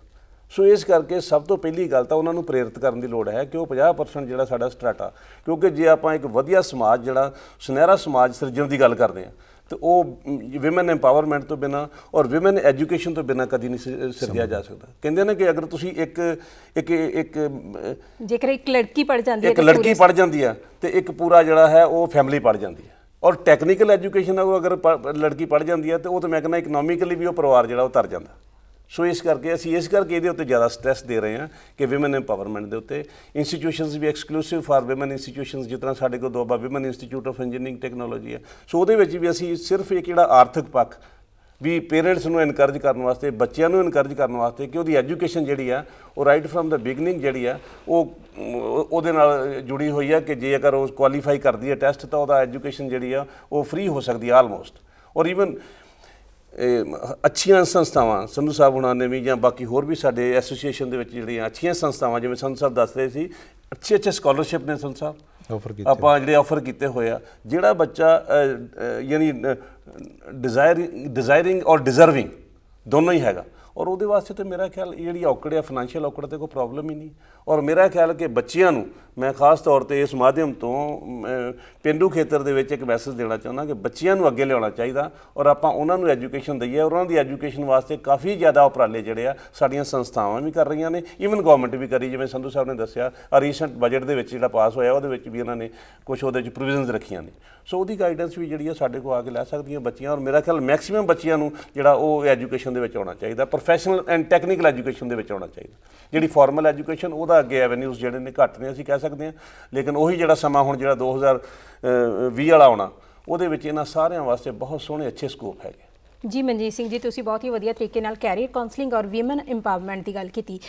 ਸੋ ਇਸ ਕਰਕੇ ਸਭ ਤੋਂ ਪਹਿਲੀ ਗੱਲ ਤਾਂ ਉਹਨਾਂ ਨੂੰ ਪ੍ਰੇਰਿਤ ਕਰਨ ਦੀ ਲੋੜ ਹੈ ਕਿ ਉਹ 50% ਜਿਹੜਾ ਸਾਡਾ ਸਟਰਾਟਾ, ਕਿਉਂਕਿ ਜੇ ਆਪਾਂ ਇੱਕ ਵਧੀਆ ਸਮਾਜ ਜਿਹੜਾ ਸੁਨਹਿਰਾ ਸਮਾਜ ਸਿਰਜਣ ਦੀ ਗੱਲ ਕਰਦੇ ਹਾਂ ਤਾਂ ਉਹ ਵਿਮਨ ਇੰਪਾਵਰਮੈਂਟ ਤੋਂ ਬਿਨਾਂ ਔਰ ਵਿਮਨ ਐਜੂਕੇਸ਼ਨ ਤੋਂ ਬਿਨਾਂ ਕਦੀ ਨਹੀਂ ਸਿਰਜਿਆ ਜਾ ਸਕਦਾ। ਕਹਿੰਦੇ ਨੇ ਕਿ ਅਗਰ ਤੁਸੀਂ ਜੇਕਰ ਇੱਕ ਲੜਕੀ ਪੜ੍ਹ ਜਾਂਦੀ ਹੈ ਤੇ ਇੱਕ ਪੂਰਾ ਜਿਹੜਾ ਹੈ ਉਹ ਫੈਮਿਲੀ ਪੜ੍ਹ ਜਾਂਦੀ ਹੈ। ਔਰ ਟੈਕਨੀਕਲ ਐਜੂਕੇਸ਼ਨ ਅਗਰ ਲੜਕੀ ਪੜ੍ਹ ਜਾਂਦੀ ਹੈ ਤਾਂ ਉਹ ਤਾਂ ਮੈਂ ਕਹਿੰਦਾ ਇਕਨੋਮਿਕਲੀ ਵੀ ਉਹ ਪਰਿਵਾਰ ਜਿਹੜਾ ਉਹ ਤਰ ਜਾਂਦਾ। ਸੋ ਇਸ ਕਰਕੇ ਅਸੀਂ ਇਹਦੇ ਉੱਤੇ ਜ਼ਿਆਦਾ ਸਟ੍ਰੈਸ ਦੇ ਰਹੇ ਹਾਂ ਕਿ ਵਿਮਨ ਇੰਪਾਵਰਮੈਂਟ ਦੇ ਉੱਤੇ ਇੰਸਟੀਟਿਊਸ਼ਨਸ ਵੀ ਐਕਸਕਲੂਸਿਵ ਫਾਰ ਵਿਮਨ ਇੰਸਟੀਟਿਊਸ਼ਨਸ, ਜਿਸ ਤਰ੍ਹਾਂ ਸਾਡੇ ਕੋਲ Doaba women institute of engineering technology ਹੈ। ਸੋ ਉਹਦੇ ਵਿੱਚ ਵੀ ਅਸੀਂ ਸਿਰਫ ਇੱਕ ਜਿਹੜਾ ਆਰਥਿਕ ਪੱਖ ਵੀ ਪੇਰੈਂਟਸ ਨੂੰ ਇਨਕਰੇਜ ਕਰਨ ਵਾਸਤੇ, ਬੱਚਿਆਂ ਨੂੰ ਇਨਕਰੇਜ ਕਰਨ ਵਾਸਤੇ ਕਿ ਉਹਦੀ ਐਜੂਕੇਸ਼ਨ ਜਿਹੜੀ ਆ ਉਹ ਰਾਈਟ ਫਰਮ ਦਾ ਬਿਗਨਿੰਗ ਜਿਹੜੀ ਆ ਉਹ ਉਹਦੇ ਨਾਲ ਜੁੜੀ ਹੋਈ ਆ ਕਿ ਜੇਕਰ ਉਹ ਕੁਆਲੀਫਾਈ ਕਰਦੀ ਹੈ ਟੈਸਟ ਤਾਂ ਉਹਦਾ ਐਜੂਕੇਸ਼ਨ ਜਿਹੜੀ ਆ ਉਹ ਫ੍ਰੀ ਹੋ ਸਕਦੀ ਹੈ ਆਲਮੋਸਟ। ਔਰ ਈਵਨ ਅੱਛੀਆਂ ਸੰਸਥਾਵਾਂ ਸੰਧੂ ਸਾਹਿਬ ਹੁਣਾਂ ਨੇ ਵੀ ਜਾਂ ਬਾਕੀ ਹੋਰ ਵੀ ਸਾਡੇ ਐਸੋਸੀਏਸ਼ਨ ਦੇ ਵਿੱਚ ਜਿਹੜੀਆਂ ਅੱਛੀਆਂ ਸੰਸਥਾਵਾਂ, ਜਿਵੇਂ ਸੰਧੂ ਸਾਹਿਬ ਦੱਸ ਰਹੇ ਸੀ, ਅੱਛੇ ਸਕਾਲਰਸ਼ਿਪ ਨੇ ਸੰਧੂ ਸਾਹਿਬ ਆਪਾਂ ਜਿਹੜੇ ਆਫਰ ਕੀਤੇ ਹੋਏ ਆ। ਜਿਹੜਾ ਬੱਚਾ ਯਾਨੀ ਡਿਜ਼ਾਇਰਿੰਗ ਔਰ ਡਿਜ਼ਰਵਿੰਗ ਦੋਨੋਂ ਹੀ ਹੈਗਾ, ਔਰ ਉਹਦੇ ਵਾਸਤੇ ਤਾਂ ਮੇਰਾ ਖਿਆਲ ਜਿਹੜੀ ਔਕੜ ਆ ਫਾਈਨੈਂਸ਼ੀਅਲ ਔਕੜ ਤੇ ਕੋਈ ਪ੍ਰੋਬਲਮ ਹੀ ਨਹੀਂ। ਔਰ ਮੇਰਾ ਖਿਆਲ ਕਿ ਬੱਚਿਆਂ ਨੂੰ ਮੈਂ ਖਾਸ ਤੌਰ ਤੇ ਇਸ ਮਾਧਿਅਮ ਤੋਂ ਪੇਂਡੂ ਖੇਤਰ ਦੇ ਵਿੱਚ ਇੱਕ ਮੈਸੇਜ ਦੇਣਾ ਚਾਹੁੰਦਾ ਕਿ ਬੱਚਿਆਂ ਨੂੰ ਅੱਗੇ ਲਿਆਉਣਾ ਚਾਹੀਦਾ ਔਰ ਆਪਾਂ ਉਹਨਾਂ ਨੂੰ ਐਜੂਕੇਸ਼ਨ ਦਈਏ। ਔਰ ਉਹਨਾਂ ਦੀ ਐਜੂਕੇਸ਼ਨ ਵਾਸਤੇ ਕਾਫੀ ਜ਼ਿਆਦਾ ਉਪਰਾਲੇ ਜਿਹੜੇ ਆ ਸਾਡੀਆਂ ਸੰਸਥਾਵਾਂ ਵੀ ਕਰ ਰਹੀਆਂ ਨੇ, ਈਵਨ ਗਵਰਨਮੈਂਟ ਵੀ ਕਰੀ। ਜਿਵੇਂ ਸੰਧੂ ਸਾਹਿਬ ਨੇ ਦੱਸਿਆ ਰੀਸੈਂਟ ਬਜਟ ਦੇ ਵਿੱਚ ਜਿਹੜਾ ਪਾਸ ਹੋਇਆ ਉਹਦੇ ਵਿੱਚ ਵੀ ਇਹਨਾਂ ਨੇ ਕੁਝ ਉਹਦੇ 'ਚ ਪ੍ਰੋਵੀਜ਼ਨਸ ਰੱਖੀਆਂ ਨੇ। ਸੋ ਉਹਦੀ ਗਾਈਡੈਂਸ ਵੀ ਜਿਹੜੀ ਆ ਸਾਡੇ ਕੋਲ ਆ ਕੇ ਲੈ ਸਕਦੀਆਂ ਬੱਚੀਆਂ। ਔਰ ਮੇਰਾ ਖਿਆਲ ਮੈਕਸੀਮਮ ਬੱਚਿਆਂ ਨੂੰ ਜਿਹੜਾ ਉਹ ਐਜੂਕੇਸ਼ਨ ਦੇ ਵਿੱਚ ਆਉਣਾ ਚਾਹੀਦਾ, ਪ੍ਰੋਫੈਸ਼ਨਲ ਐਂਡ ਟੈਕਨੀਕਲ ਐਜੂਕੇਸ਼ਨ ਦੇ ਵਿੱਚ ਆਉਣਾ ਚਾਹੀਦਾ। ਜਿਹੜੀ ਫਾਰਮਲ ਐਜੂਕੇਸ਼ਨ ਉਹਦਾ ਅੱਗੇ ਐਵੇਨਿਊਜ਼ ਜਿਹੜੇ ਨੇ ਘੱਟ ਨੇ ਅਸੀਂ ਕਹਿ ਸਕਦੇ ਹਾਂ, ਲੇਕਿਨ ਉਹੀ ਜਿਹੜਾ ਸਮਾਂ ਹੁਣ ਜਿਹੜਾ 2020 ਵਾਲਾ ਆਉਣਾ ਉਹਦੇ ਵਿੱਚ ਇਹਨਾਂ ਸਾਰਿਆਂ ਵਾਸਤੇ ਬਹੁਤ ਸੋਹਣੇ ਅੱਛੇ ਸਕੋਪ ਹੈਗੇ। ਜੀ ਮਨਜੀਤ ਸਿੰਘ ਜੀ, ਤੁਸੀਂ ਬਹੁਤ ਹੀ ਵਧੀਆ ਤਰੀਕੇ ਨਾਲ ਕੈਰੀਅਰ ਕਾਉਂਸਲਿੰਗ ਔਰ ਵੀਮਨ ਇੰਪਾਵਰਮੈਂਟ ਦੀ ਗੱਲ ਕੀਤੀ।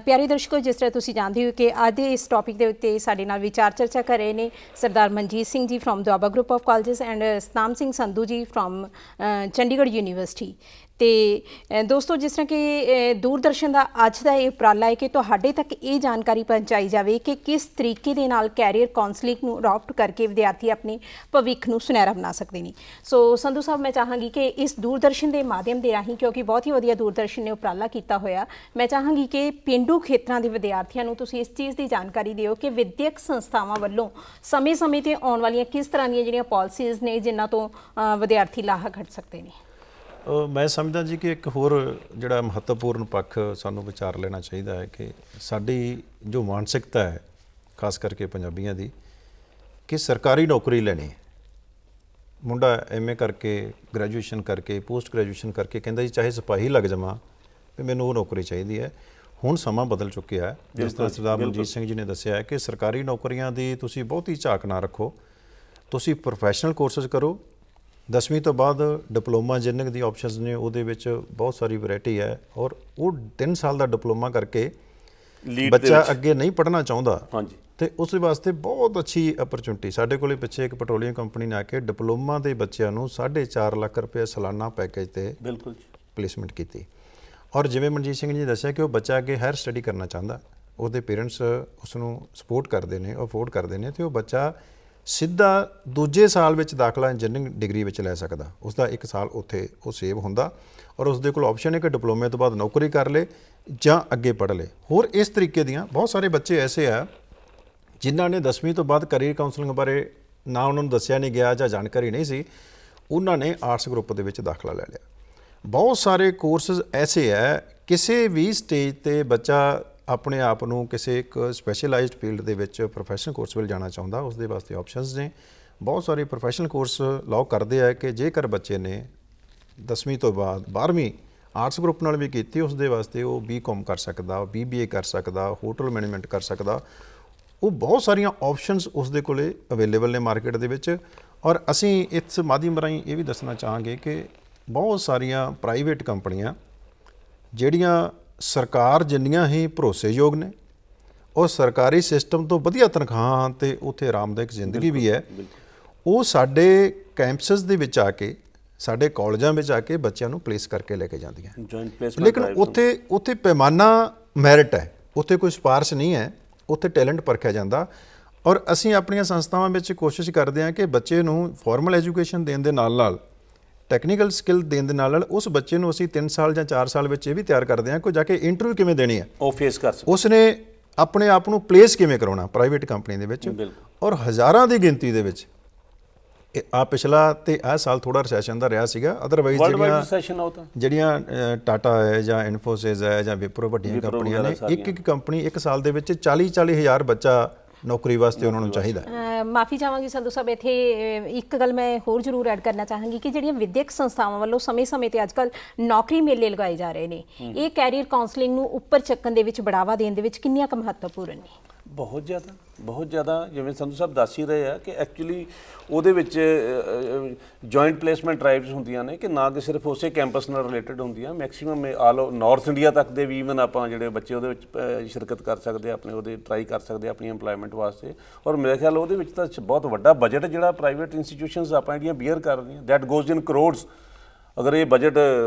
ਪਿਆਰੇ ਦਰਸ਼ਕੋ, ਜਿਸ ਤਰ੍ਹਾਂ ਤੁਸੀਂ ਜਾਣਦੇ ਹੋ ਕਿ ਅੱਜ ਦੇ ਇਸ ਟੌਪਿਕ ਦੇ ਉੱਤੇ ਸਾਡੇ ਨਾਲ ਵਿਚਾਰ ਚਰਚਾ ਕਰ ਰਹੇ ਨੇ ਸਰਦਾਰ Manjeet Singh ji from Doaba group of colleges and Satnam Singh Sandhu ji from Chandigarh university. ਤੇ ਦੋਸਤੋ, ਜਿਸ ਤਰ੍ਹਾਂ ਕਿ ਦੂਰਦਰਸ਼ਨ ਦਾ ਅੱਜ ਦਾ ਇਹ ਉਪਰਾਲਾ ਹੈ ਕਿ ਤੁਹਾਡੇ ਤੱਕ ਇਹ ਜਾਣਕਾਰੀ ਪਹੁੰਚਾਈ ਜਾਵੇ ਕਿ ਕਿਸ ਤਰੀਕੇ ਦੇ ਨਾਲ ਕੈਰੀਅਰ ਕਾਉਂਸਲਿੰਗ ਨੂੰ ਅਡਾਪਟ ਕਰਕੇ ਵਿਦਿਆਰਥੀ ਆਪਣੇ ਭਵਿੱਖ ਨੂੰ ਸੁਨਹਿਰਾ ਬਣਾ ਸਕਦੇ ਨੇ। ਸੋ ਸੰਧੂ ਸਾਹਿਬ, ਮੈਂ ਚਾਹਾਂਗੀ ਕਿ ਇਸ ਦੂਰਦਰਸ਼ਨ ਦੇ ਮਾਧਿਅਮ ਦੇ ਰਾਹੀਂ, ਕਿਉਂਕਿ ਬਹੁਤ ਹੀ ਵਧੀਆ ਦੂਰਦਰਸ਼ਨ ਨੇ ਉਪਰਾਲਾ ਕੀਤਾ ਹੋਇਆ, ਮੈਂ ਚਾਹਾਂਗੀ ਕਿ ਪੇਂਡੂ ਖੇਤਰਾਂ ਦੇ ਵਿਦਿਆਰਥੀਆਂ ਨੂੰ ਤੁਸੀਂ ਇਸ ਚੀਜ਼ ਦੀ ਜਾਣਕਾਰੀ ਦਿਓ ਕਿ ਵਿਦਿਅਕ ਸੰਸਥਾਵਾਂ ਵੱਲੋਂ ਸਮੇਂ-ਸਮੇਂ 'ਤੇ ਆਉਣ ਵਾਲੀਆਂ ਕਿਸ ਤਰ੍ਹਾਂ ਦੀਆਂ ਜਿਹੜੀਆਂ ਪਾਲਿਸੀਜ਼ ਨੇ ਜਿਨ੍ਹਾਂ ਤੋਂ ਵਿਦਿਆਰਥੀ ਲਾਹਾ ਖੱਟ ਸਕਦੇ ਨੇ। ਮੈਂ ਸਮਝਦਾ ਜੀ ਕਿ ਇੱਕ ਹੋਰ ਜਿਹੜਾ ਮਹੱਤਵਪੂਰਨ ਪੱਖ ਸਾਨੂੰ ਵਿਚਾਰ ਲੈਣਾ ਚਾਹੀਦਾ ਹੈ ਕਿ ਸਾਡੀ ਜੋ ਮਾਨਸਿਕਤਾ ਹੈ ਖਾਸ ਕਰਕੇ ਪੰਜਾਬੀਆਂ ਦੀ, कि सरकारी नौकरी लेनी है। मुंडा MA करके ग्रैजुएशन करके पोस्ट ग्रैजुएशन करके कहता जी चाहे सिपाही लग जावां भी मैनूं वो नौकरी चाहिए है। हुण समा बदल चुकिया है, जिस तरह सरदार मनजीत सिंह जी ने दस्सिया है कि सरकारी नौकरियां दी तुसीं बहुती झाक ना रखो, तुसीं प्रोफैशनल कोर्सेज करो। 10वीं तो बाद डिप्लोमा जिन्ने दी ऑप्शनस ने उहदे विच बहुत सारी वैरायटी है, और वो 3 साल का डिप्लोमा करके बच्चा अगे नहीं पढ़ना चाहता तो उस वास्ते बहुत अच्छी अपरचुनिटी। साडे कोले पिछे एक पेट्रोलीयम कंपनी ने आके डिप्लोमा के बच्चों नूं 4.5 लाख रुपये सालाना पैकेज ते बिल्कुल प्लेसमेंट की। और जिवें मनजीत सिंह जी ने दस्सिया कि वो बच्चा अगे हायर स्टडी करना चाहता, उसके पेरेंट्स उसनूं सपोर्ट करते हैं, अफोर्ड करते हैं, तो बच्चा सीधा दूजे साल में दाखला इंजीनियरिंग डिग्री में लै सकता। उसका 1 साल उत्थे वो सेव होंदा और उसदे कोल ऑप्शन है कि डिप्लोमे तो बाद नौकरी कर ले जां अगे पढ़ ले। होर इस तरीके दियां बहुत सारे बच्चे ऐसे आ जिन्हां ने 10वीं तो बाद करियर काउंसलिंग बारे ना उन्होंने दस्सिया नहीं गया जां जानकारी नहीं सी, उन्होंने आर्ट्स ग्रुप दे विच दाखला ले लिया। बहुत सारे कोर्सेज ऐसे है किसी भी स्टेज ते बच्चा अपने आप नूं किसी एक स्पैशलाइज्ड फील्ड दे विच प्रोफैशनल कोर्स विल जाना चाहुंदा, उस दे वास्ते ऑप्शनस ने। बहुत सारे प्रोफैशनल कोर्स लॉ करते हैं कि जेकर बच्चे ने 10वीं तो बाद 12वीं आर्ट्स ग्रुप नाल भी कीती, उस दे वास्ते वो BCom कर सकदा, BBA कर सकदा, होटल मैनेजमेंट कर सकदा। वो बहुत सारिया ऑप्शनस उसदे कोले अवेलेबल ने मार्केट दे विच। और असीं इस माध्यम राहीं ये भी दसना चाहांगे कि बहुत सारिया प्राइवेट कंपनियां जिहड़ियां सरकार जिन्नियां ही भरोसेयोग ने और सरकारी सिस्टम तो वधिया तनख्वाहां ते उत्थे आरामदायक जिंदगी भी है, वो साडे कैंपसस दे विच आके साडे कॉलेजां विच आके बच्चों नूं प्लेस करके लेके जांदियां। लेकिन उत्थे पैमाना मैरिट है, उत्थे कोई सिफारिश नहीं है, उत्थे टैलेंट परखिया जांदा। और असीं अपणियां संस्थावां विच कोशिश करदे हां कि बच्चे नूं फॉर्मल एजुकेशन देण दे नाल-नाल टैक्नीकल स्किल देण दे नाल उस बच्चे नूं असीं 3 साल जां 4 साल विच ये भी तैयार करदे हां कि जाके इंटरव्यू किवें देनी है, वो फेस कर सके, उसने अपने आप नूं प्लेस किवें कराउणा प्राइवेट कंपनी दे विच। और हज़ारां दी गिनती दे विच आ पिछला ते आ साल थोड़ा रिसैशन दा रहा सीगा। अदरवाइज जिहड़ियां टाटा है जां इन्फोसिस है जां विप्रो वड्डियां कंपनियां ने एक कंपनी 1 साल दे विच 40-40 हज़ार बच्चा नौकरी वास्ते उन्होंने चाहिए। माफ़ी चाहांगी संधू साहब, इत्थे एक गल मैं होर जरूर ऐड करना चाहांगी कि जिहड़ियां विद्यक संस्थावां वल्लों समय-समय ते अजकल नौकरी मेले लगाए जा रहे हैं, ये कैरियर काउंसलिंग नूं उपर चक्कण दे विच बढ़ावा देण दे विच किन्नियां क महत्वपूर्ण ने? बहुत ज़्यादा जिवें संधू साहब दस ही रहे हैं कि एक्चुअली ਉਹਦੇ ਵਿੱਚ ਜੁਆਇੰਟ ਪਲੇਸਮੈਂਟ ਡਰਾਈਵਸ ਹੁੰਦੀਆਂ ਨੇ ਕਿ ਨਾ ਕਿ ਸਿਰਫ ਉਸੇ ਕੈਂਪਸ ਨਾਲ ਰਿਲੇਟਡ ਹੁੰਦੀਆਂ, ਮੈਕਸੀਮਮ ਆਲ ਨਾਰਥ ਇੰਡੀਆ ਤੱਕ ਦੇ ਵੀ ਈਵਨ ਆਪਾਂ ਜਿਹੜੇ ਬੱਚੇ ਉਹਦੇ ਵਿੱਚ ਸ਼ਿਰਕਤ ਕਰ ਸਕਦੇ, ਆਪਣੇ ਉਹਦੇ ਟਰਾਈ ਕਰ ਸਕਦੇ ਆਪਣੀ ਇੰਪਲੋਇਮੈਂਟ ਵਾਸਤੇ। ਔਰ ਮੇਰੇ ਖਿਆਲ ਉਹਦੇ ਵਿੱਚ ਤਾਂ ਬਹੁਤ ਵੱਡਾ ਬਜਟ ਜਿਹੜਾ ਪ੍ਰਾਈਵੇਟ ਇੰਸਟੀਟਿਊਸ਼ਨਸ ਆਪਾਂ ਜਿਹੜੀਆਂ ਬੀਅਰ ਕਰ ਰਹੀਆਂ, ਦੈਟ ਗੋਜ਼ ਇਨ ਕਰੋੜਸ। अगर ये बजट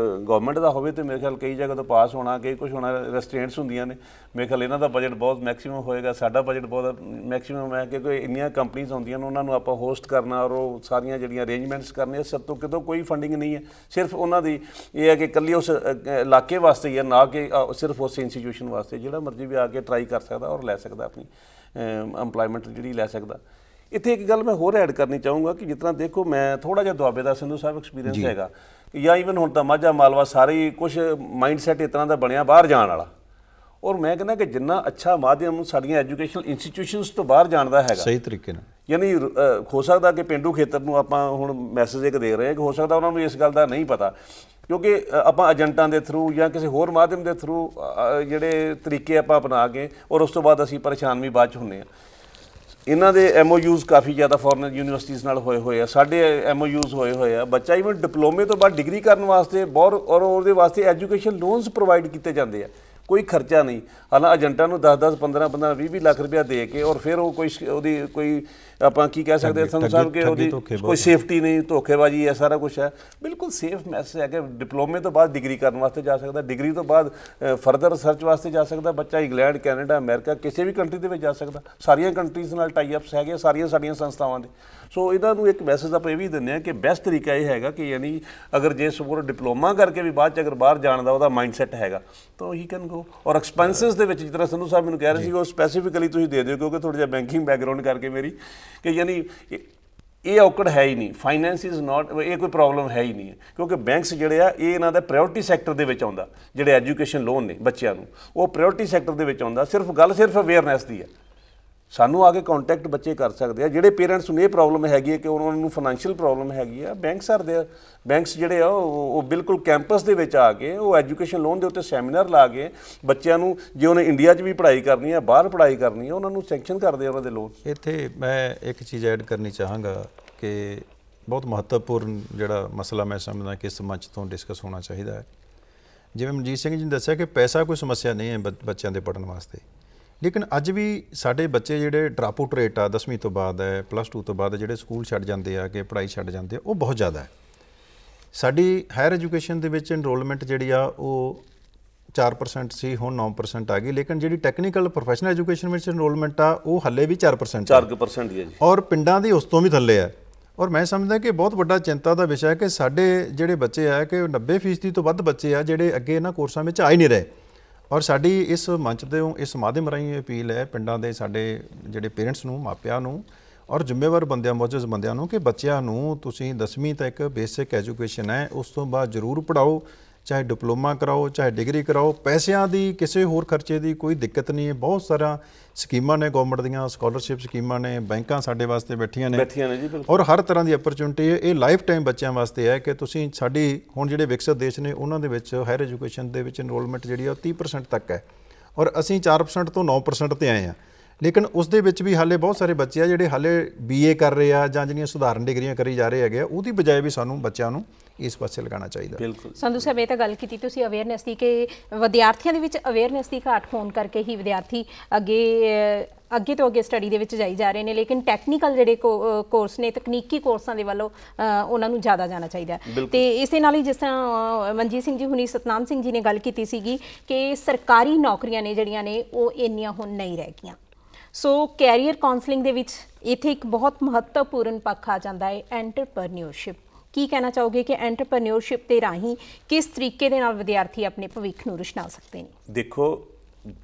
गवर्नमेंट का होवे तो मेरे ख्याल कई जगह तो पास होना, कई कुछ होना, रेस्ट्रेंट्स होंदियां ने। मेरे ख्याल इन्हां दा बजट बहुत मैक्सीमम होएगा, साडा बजट बहुत मैक्सीमम है क्योंकि इन्नियां कंपनीज होंदियां ने, उन्होंने आप होस्ट करना और वो सारियां जिहड़ियां अरेंजमेंट्स करने, सब तो कितों कोई फंडिंग नहीं है, सिर्फ उन्हां दी ये है कि कल्ली उस इलाके वास्ते ही है, ना कि सिर्फ उस इंस्टीट्यूशन वास्ते। जिहड़ा मर्जी भी आके ट्राई कर सकदा और लै सकदा अपनी इंप्लॉयमेंट जिहड़ी लै सकदा। इत्थे एक गल मैं होर ऐड करनी चाहूँगा कि जितना देखो मैं थोड़ा जिहा दुआबे दा संधू साहब एक्सपीरियंस हैगा या ईवन हुण तां माझा मालवा सारे कुछ माइंड सैट इस तरह का बनिया बाहर जाण वाला। और मैं कहना कि जिन्ना अच्छा माध्यम साडियां एजुकेशनल इंस्टीट्यूशनस तो बाहर जाण दा हैगा सही तरीके नाल, यानी हो सकता कि पेंडू खेतर नूं आपां हुण मैसेज एक दे रहे हैं कि हो सकता उन्होंने इस गल का नहीं पता, क्योंकि आपां एजेंटां दे थ्रू या किसी होर माध्यम के थ्रू जिहड़े तरीके आपां अपना के और उस तो बाद असीं परेशान भी बाद च हुंदे हां। इन्हां दे MOUs काफ़ी ज़्यादा फॉरन यूनिवर्सिटीज़ नाल होए होए आ, साडे MOUs होए होए आ। बच्चा ईवन डिप्लोमे तो बाद डिग्री करने वास्ते बहुत और उहदे वास्ते एजुकेशन लोन्स प्रोवाइड किए जाते हैं, कोई खर्चा नहीं। हालां एजेंटां नूं 10-10 15-15 20-20 लाख रुपया दे के और फिर वो कोई आपां की कह सकते संधू साहब कि ਉਹਦੀ कोई सेफ्टी नहीं, धोखेबाजी है, सारा कुछ है। बिल्कुल सेफ मैसेज है कि डिप्लोमे तो बाद डिग्री करने वास्ते जा सकता, डिग्री तो बाद फर्दर रिसर्च वास्ते जा सकता बच्चा, इंग्लैंड कैनेडा अमेरिका किसी भी कंट्री के जा सकता। सारिया कंट्रीज़ नाल टाई अप्स है, सारिया साडियां संस्थावां दे। सो इन्हों एक मैसेज आप ये भी दें कि बेस्ट तरीका यह है कि यानी अगर जे सपोर डिप्लोमा करके भी बाद अगर बाहर जाने का वह माइंड सैट है तो ही कैन गो। और एक्सपेंसिस के जिस तरह संधू साहब मैंने कह रहे थे वो स्पैसीफिकली तुम दे दो, क्योंकि थोड़ा जिहा बैंकिंग बैकग्राउंड करके मेरी कि यानी ये औकड़ है ही नहीं, फाइनैंस इज़ नॉट, ये कोई प्रॉब्लम है ही नहीं है, क्योंकि बैंक्स जिहड़े आ ये इन्हां दा प्रायोरिटी सैक्टर दे विच आउंदा। जिहड़े एजुकेशन लोन ने बच्चों को वो प्रायोरिटी सैक्टर दे विच आउंदा। सिर्फ गल सिर्फ अवेयरनैस दी है ਸਾਨੂੰ ਆ ਕੇ ਕੰਟੈਕਟ ਬੱਚੇ ਕਰ ਸਕਦੇ ਆ। ਜਿਹੜੇ ਪੇਰੈਂਟਸ ਨੂੰ ਇਹ ਪ੍ਰੋਬਲਮ ਹੈਗੀ ਹੈ ਕਿ ਉਹਨਾਂ ਨੂੰ ਫਾਈਨੈਂਸ਼ੀਅਲ ਪ੍ਰੋਬਲਮ ਹੈਗੀ ਆ, ਬੈਂਕਸ ਜਿਹੜੇ ਆ ਉਹ ਬਿਲਕੁਲ ਕੈਂਪਸ ਦੇ ਵਿੱਚ ਆ ਕੇ ਉਹ ਐਜੂਕੇਸ਼ਨ ਲੋਨ ਦੇ ਉੱਤੇ ਸੈਮੀਨਾਰ ਲਾ ਕੇ ਬੱਚਿਆਂ ਨੂੰ, ਜੇ ਉਹਨੇ ਇੰਡੀਆ 'ਚ ਵੀ ਪੜ੍ਹਾਈ ਕਰਨੀ ਹੈ, ਬਾਹਰ ਪੜ੍ਹਾਈ ਕਰਨੀ ਹੈ, ਉਹਨਾਂ ਨੂੰ ਸੈਂਕਸ਼ਨ ਕਰਦੇ ਆ ਉਹਨਾਂ ਦੇ ਲੋਨ। ਇੱਥੇ ਮੈਂ ਇੱਕ ਚੀਜ਼ ਐਡ ਕਰਨੀ ਚਾਹਾਂਗਾ ਕਿ ਬਹੁਤ ਮਹੱਤਵਪੂਰਨ ਜਿਹੜਾ ਮਸਲਾ ਮੈਂ ਸਮਝਦਾ ਕਿ ਇਸ ਮੰਚ ਤੋਂ ਡਿਸਕਸ ਹੋਣਾ ਚਾਹੀਦਾ ਹੈ। ਜਿਵੇਂ ਮਨਜੀਤ ਸਿੰਘ ਜੀ ਨੇ ਦੱਸਿਆ ਕਿ ਪੈਸਾ ਕੋਈ ਸਮੱਸਿਆ ਨਹੀਂ ਹੈ ਬੱਚਿਆਂ ਦੇ ਪੜ੍ਹਨ ਵਾਸਤੇ, ਲੇਕਿਨ ਅੱਜ ਵੀ ਸਾਡੇ ਬੱਚੇ ਜਿਹੜੇ ਡਰਾਪ ਆਊਟ ਰੇਟ ਆ 10ਵੀਂ ਤੋਂ ਬਾਅਦ ਹੈ, +2 ਤੋਂ ਬਾਅਦ ਜਿਹੜੇ ਸਕੂਲ ਛੱਡ ਜਾਂਦੇ ਆ, ਕਿ ਪੜ੍ਹਾਈ ਛੱਡ ਜਾਂਦੇ ਆ, ਉਹ ਬਹੁਤ ਜ਼ਿਆਦਾ ਹੈ। ਸਾਡੀ ਹਾਇਰ ਐਜੂਕੇਸ਼ਨ ਦੇ ਵਿੱਚ ਇਨਰੋਲਮੈਂਟ ਜਿਹੜੀ ਆ ਉਹ 4% ਸੀ, ਹੁਣ 9% ਆ ਗਈ, ਲੇਕਿਨ ਜਿਹੜੀ ਟੈਕਨੀਕਲ ਪ੍ਰੋਫੈਸ਼ਨਲ ਐਜੂਕੇਸ਼ਨ ਵਿੱਚ ਇਨਰੋਲਮੈਂਟ ਆ ਉਹ ਹੱਲੇ ਵੀ 4% ਹੀ ਹੈ ਜੀ, ਔਰ ਪਿੰਡਾਂ ਦੀ ਉਸ ਤੋਂ ਵੀ ਥੱਲੇ ਹੈ। ਔਰ ਮੈਂ ਸਮਝਦਾ ਕਿ ਬਹੁਤ ਵੱਡਾ ਚਿੰਤਾ ਦਾ ਵਿਸ਼ਾ ਹੈ ਕਿ ਸਾਡੇ ਜਿਹੜੇ ਬੱਚੇ ਆ ਕਿ 90% ਤੋਂ ਵੱਧ ਬੱਚੇ ਆ ਜਿਹੜੇ ਅੱਗੇ ਇਹਨਾਂ ਕੋਰਸਾਂ ਵਿੱਚ ਆ ਹੀ ਨਹੀਂ ਰਹੇ। ਔਰ ਸਾਡੀ ਇਸ ਮੰਚ ਤੋਂ, ਇਸ ਮਾਧਿਅਮ ਰਾਹੀਂ ਅਪੀਲ ਹੈ ਪਿੰਡਾਂ ਦੇ ਸਾਡੇ ਜਿਹੜੇ ਪੇਰੈਂਟਸ ਨੂੰ, ਮਾਪਿਆਂ ਨੂੰ ਔਰ ਜ਼ਿੰਮੇਵਾਰ ਬੰਦਿਆਂ, ਮੌਜੂਦ ਬੰਦਿਆਂ ਨੂੰ ਕਿ ਬੱਚਿਆਂ ਨੂੰ ਤੁਸੀਂ 10ਵੀਂ ਤੱਕ ਬੇਸਿਕ ਐਜੂਕੇਸ਼ਨ ਹੈ, ਉਸ ਤੋਂ ਬਾਅਦ ਜ਼ਰੂਰ ਪੜ੍ਹਾਓ, ਚਾਹੇ ਡਿਪਲੋਮਾ ਕਰਾਓ, ਚਾਹੇ ਡਿਗਰੀ ਕਰਾਓ। ਪੈਸਿਆਂ ਦੀ, ਕਿਸੇ ਹੋਰ ਖਰਚੇ ਦੀ ਕੋਈ ਦਿੱਕਤ ਨਹੀਂ ਹੈ। ਬਹੁਤ ਸਾਰਾ ਸਕੀਮਾਂ ਨੇ ਗਵਰਨਮੈਂਟ ਦੀਆਂ, ਸਕਾਲਰਸ਼ਿਪ ਸਕੀਮਾਂ ਨੇ, ਬੈਂਕਾਂ ਸਾਡੇ ਵਾਸਤੇ ਬੈਠੀਆਂ ਨੇ ਜੀ, ਔਰ ਹਰ ਤਰ੍ਹਾਂ ਦੀ ਅਪਰਚੁਨਿਟੀ ਹੈ। ਇਹ ਲਾਈਫ ਟਾਈਮ ਬੱਚਿਆਂ ਵਾਸਤੇ ਹੈ ਕਿ ਤੁਸੀਂ, ਸਾਡੀ ਹੁਣ ਜਿਹੜੇ ਵਿਕਸਿਤ ਦੇਸ਼ ਨੇ ਉਹਨਾਂ ਦੇ ਵਿੱਚ ਹਾਇਰ ਐਜੂਕੇਸ਼ਨ ਦੇ ਵਿੱਚ ਇਨਰੋਲਮੈਂਟ ਜਿਹੜੀ ਆ ਉਹ 30% ਤੱਕ ਹੈ ਔਰ ਅਸੀਂ 4% ਤੋਂ 9% ਤੇ ਆਏ ਹਾਂ। ਲੇਕਿਨ ਉਸ ਦੇ ਵਿੱਚ ਵੀ ਹਾਲੇ ਬਹੁਤ ਸਾਰੇ ਬੱਚੇ ਆ ਜਿਹੜੇ ਹਾਲੇ BA ਕਰ ਰਹੇ ਆ ਜਾਂ ਜਿਹੜੀਆਂ ਸੁਧਾਰਨ ਡਿਗਰੀਆਂ ਕਰੀ ਜਾ ਰਹੇ ਹੈਗੇ ਆ। ਉਹਦੀ ਬਜਾਏ ਵੀ ਸਾਨੂੰ ਬੱਚਿਆਂ ਨੂੰ ਇਸ ਪਾਸੇ ਲਗਾਉਣਾ ਚਾਹੀਦਾ। ਬਿਲਕੁਲ ਸੰਧੂ ਸਾਹਿਬ, ਇਹ ਤਾਂ ਗੱਲ ਕੀਤੀ ਤੁਸੀਂ ਅਵੇਅਰਨੈਸ ਦੀ ਕਿ ਵਿਦਿਆਰਥੀਆਂ ਦੇ ਵਿੱਚ ਅਵੇਅਰਨੈਸ ਦੀ ਘਾਟ ਹੋਣ ਕਰਕੇ ਹੀ ਵਿਦਿਆਰਥੀ ਅੱਗੇ ਤੋਂ ਅੱਗੇ ਸਟੱਡੀ ਦੇ ਵਿੱਚ ਜਾਈ ਜਾ ਰਹੇ ਨੇ, ਲੇਕਿਨ ਟੈਕਨੀਕਲ ਜਿਹੜੇ ਕੋਰਸ ਨੇ, ਤਕਨੀਕੀ ਕੋਰਸਾਂ ਦੇ ਵੱਲੋਂ ਉਹਨਾਂ ਨੂੰ ਜ਼ਿਆਦਾ ਜਾਣਾ ਚਾਹੀਦਾ। ਤੇ ਇਸੇ ਨਾਲ ਹੀ ਜਿਸ ਤਰ੍ਹਾਂ ਮਨਜੀਤ ਸਿੰਘ ਜੀ ਹੁਣੀ, ਸਤਨਾਮ ਸਿੰਘ ਜੀ ਨੇ ਗੱਲ ਕੀਤੀ ਸੀਗੀ ਕਿ ਸਰਕਾਰੀ ਨੌਕਰੀਆਂ ਨੇ ਜਿਹੜੀਆਂ ਨੇ ਉਹ ਇੰਨੀਆਂ ਹੁਣ ਨਹੀਂ ਰਹਿ ਗਈਆਂ। ਸੋ ਕੈਰੀਅਰ ਕਾਉਂਸਲਿੰਗ ਦੇ ਵਿੱਚ ਇੱਥੇ ਇੱਕ ਬਹੁਤ ਮਹੱਤਵਪੂਰਨ ਪੱਖ ਆ ਜਾਂਦਾ ਹੈ, ਐਂਟਰਪ੍ਰੈਨਿਓਰਸ਼ਿਪ। ਕੀ ਕਹਿਣਾ ਚਾਹੋਗੇ ਕਿ ਐਂਟਰਪ੍ਰੈਨਿਓਰਸ਼ਿਪ ਦੇ ਰਾਹੀਂ ਕਿਸ ਤਰੀਕੇ ਦੇ ਨਾਲ ਵਿਦਿਆਰਥੀ ਆਪਣੇ ਭਵਿੱਖ ਨੂੰ ਰੁਸ਼ਨਾ ਸਕਦੇ ਨੇ? ਦੇਖੋ,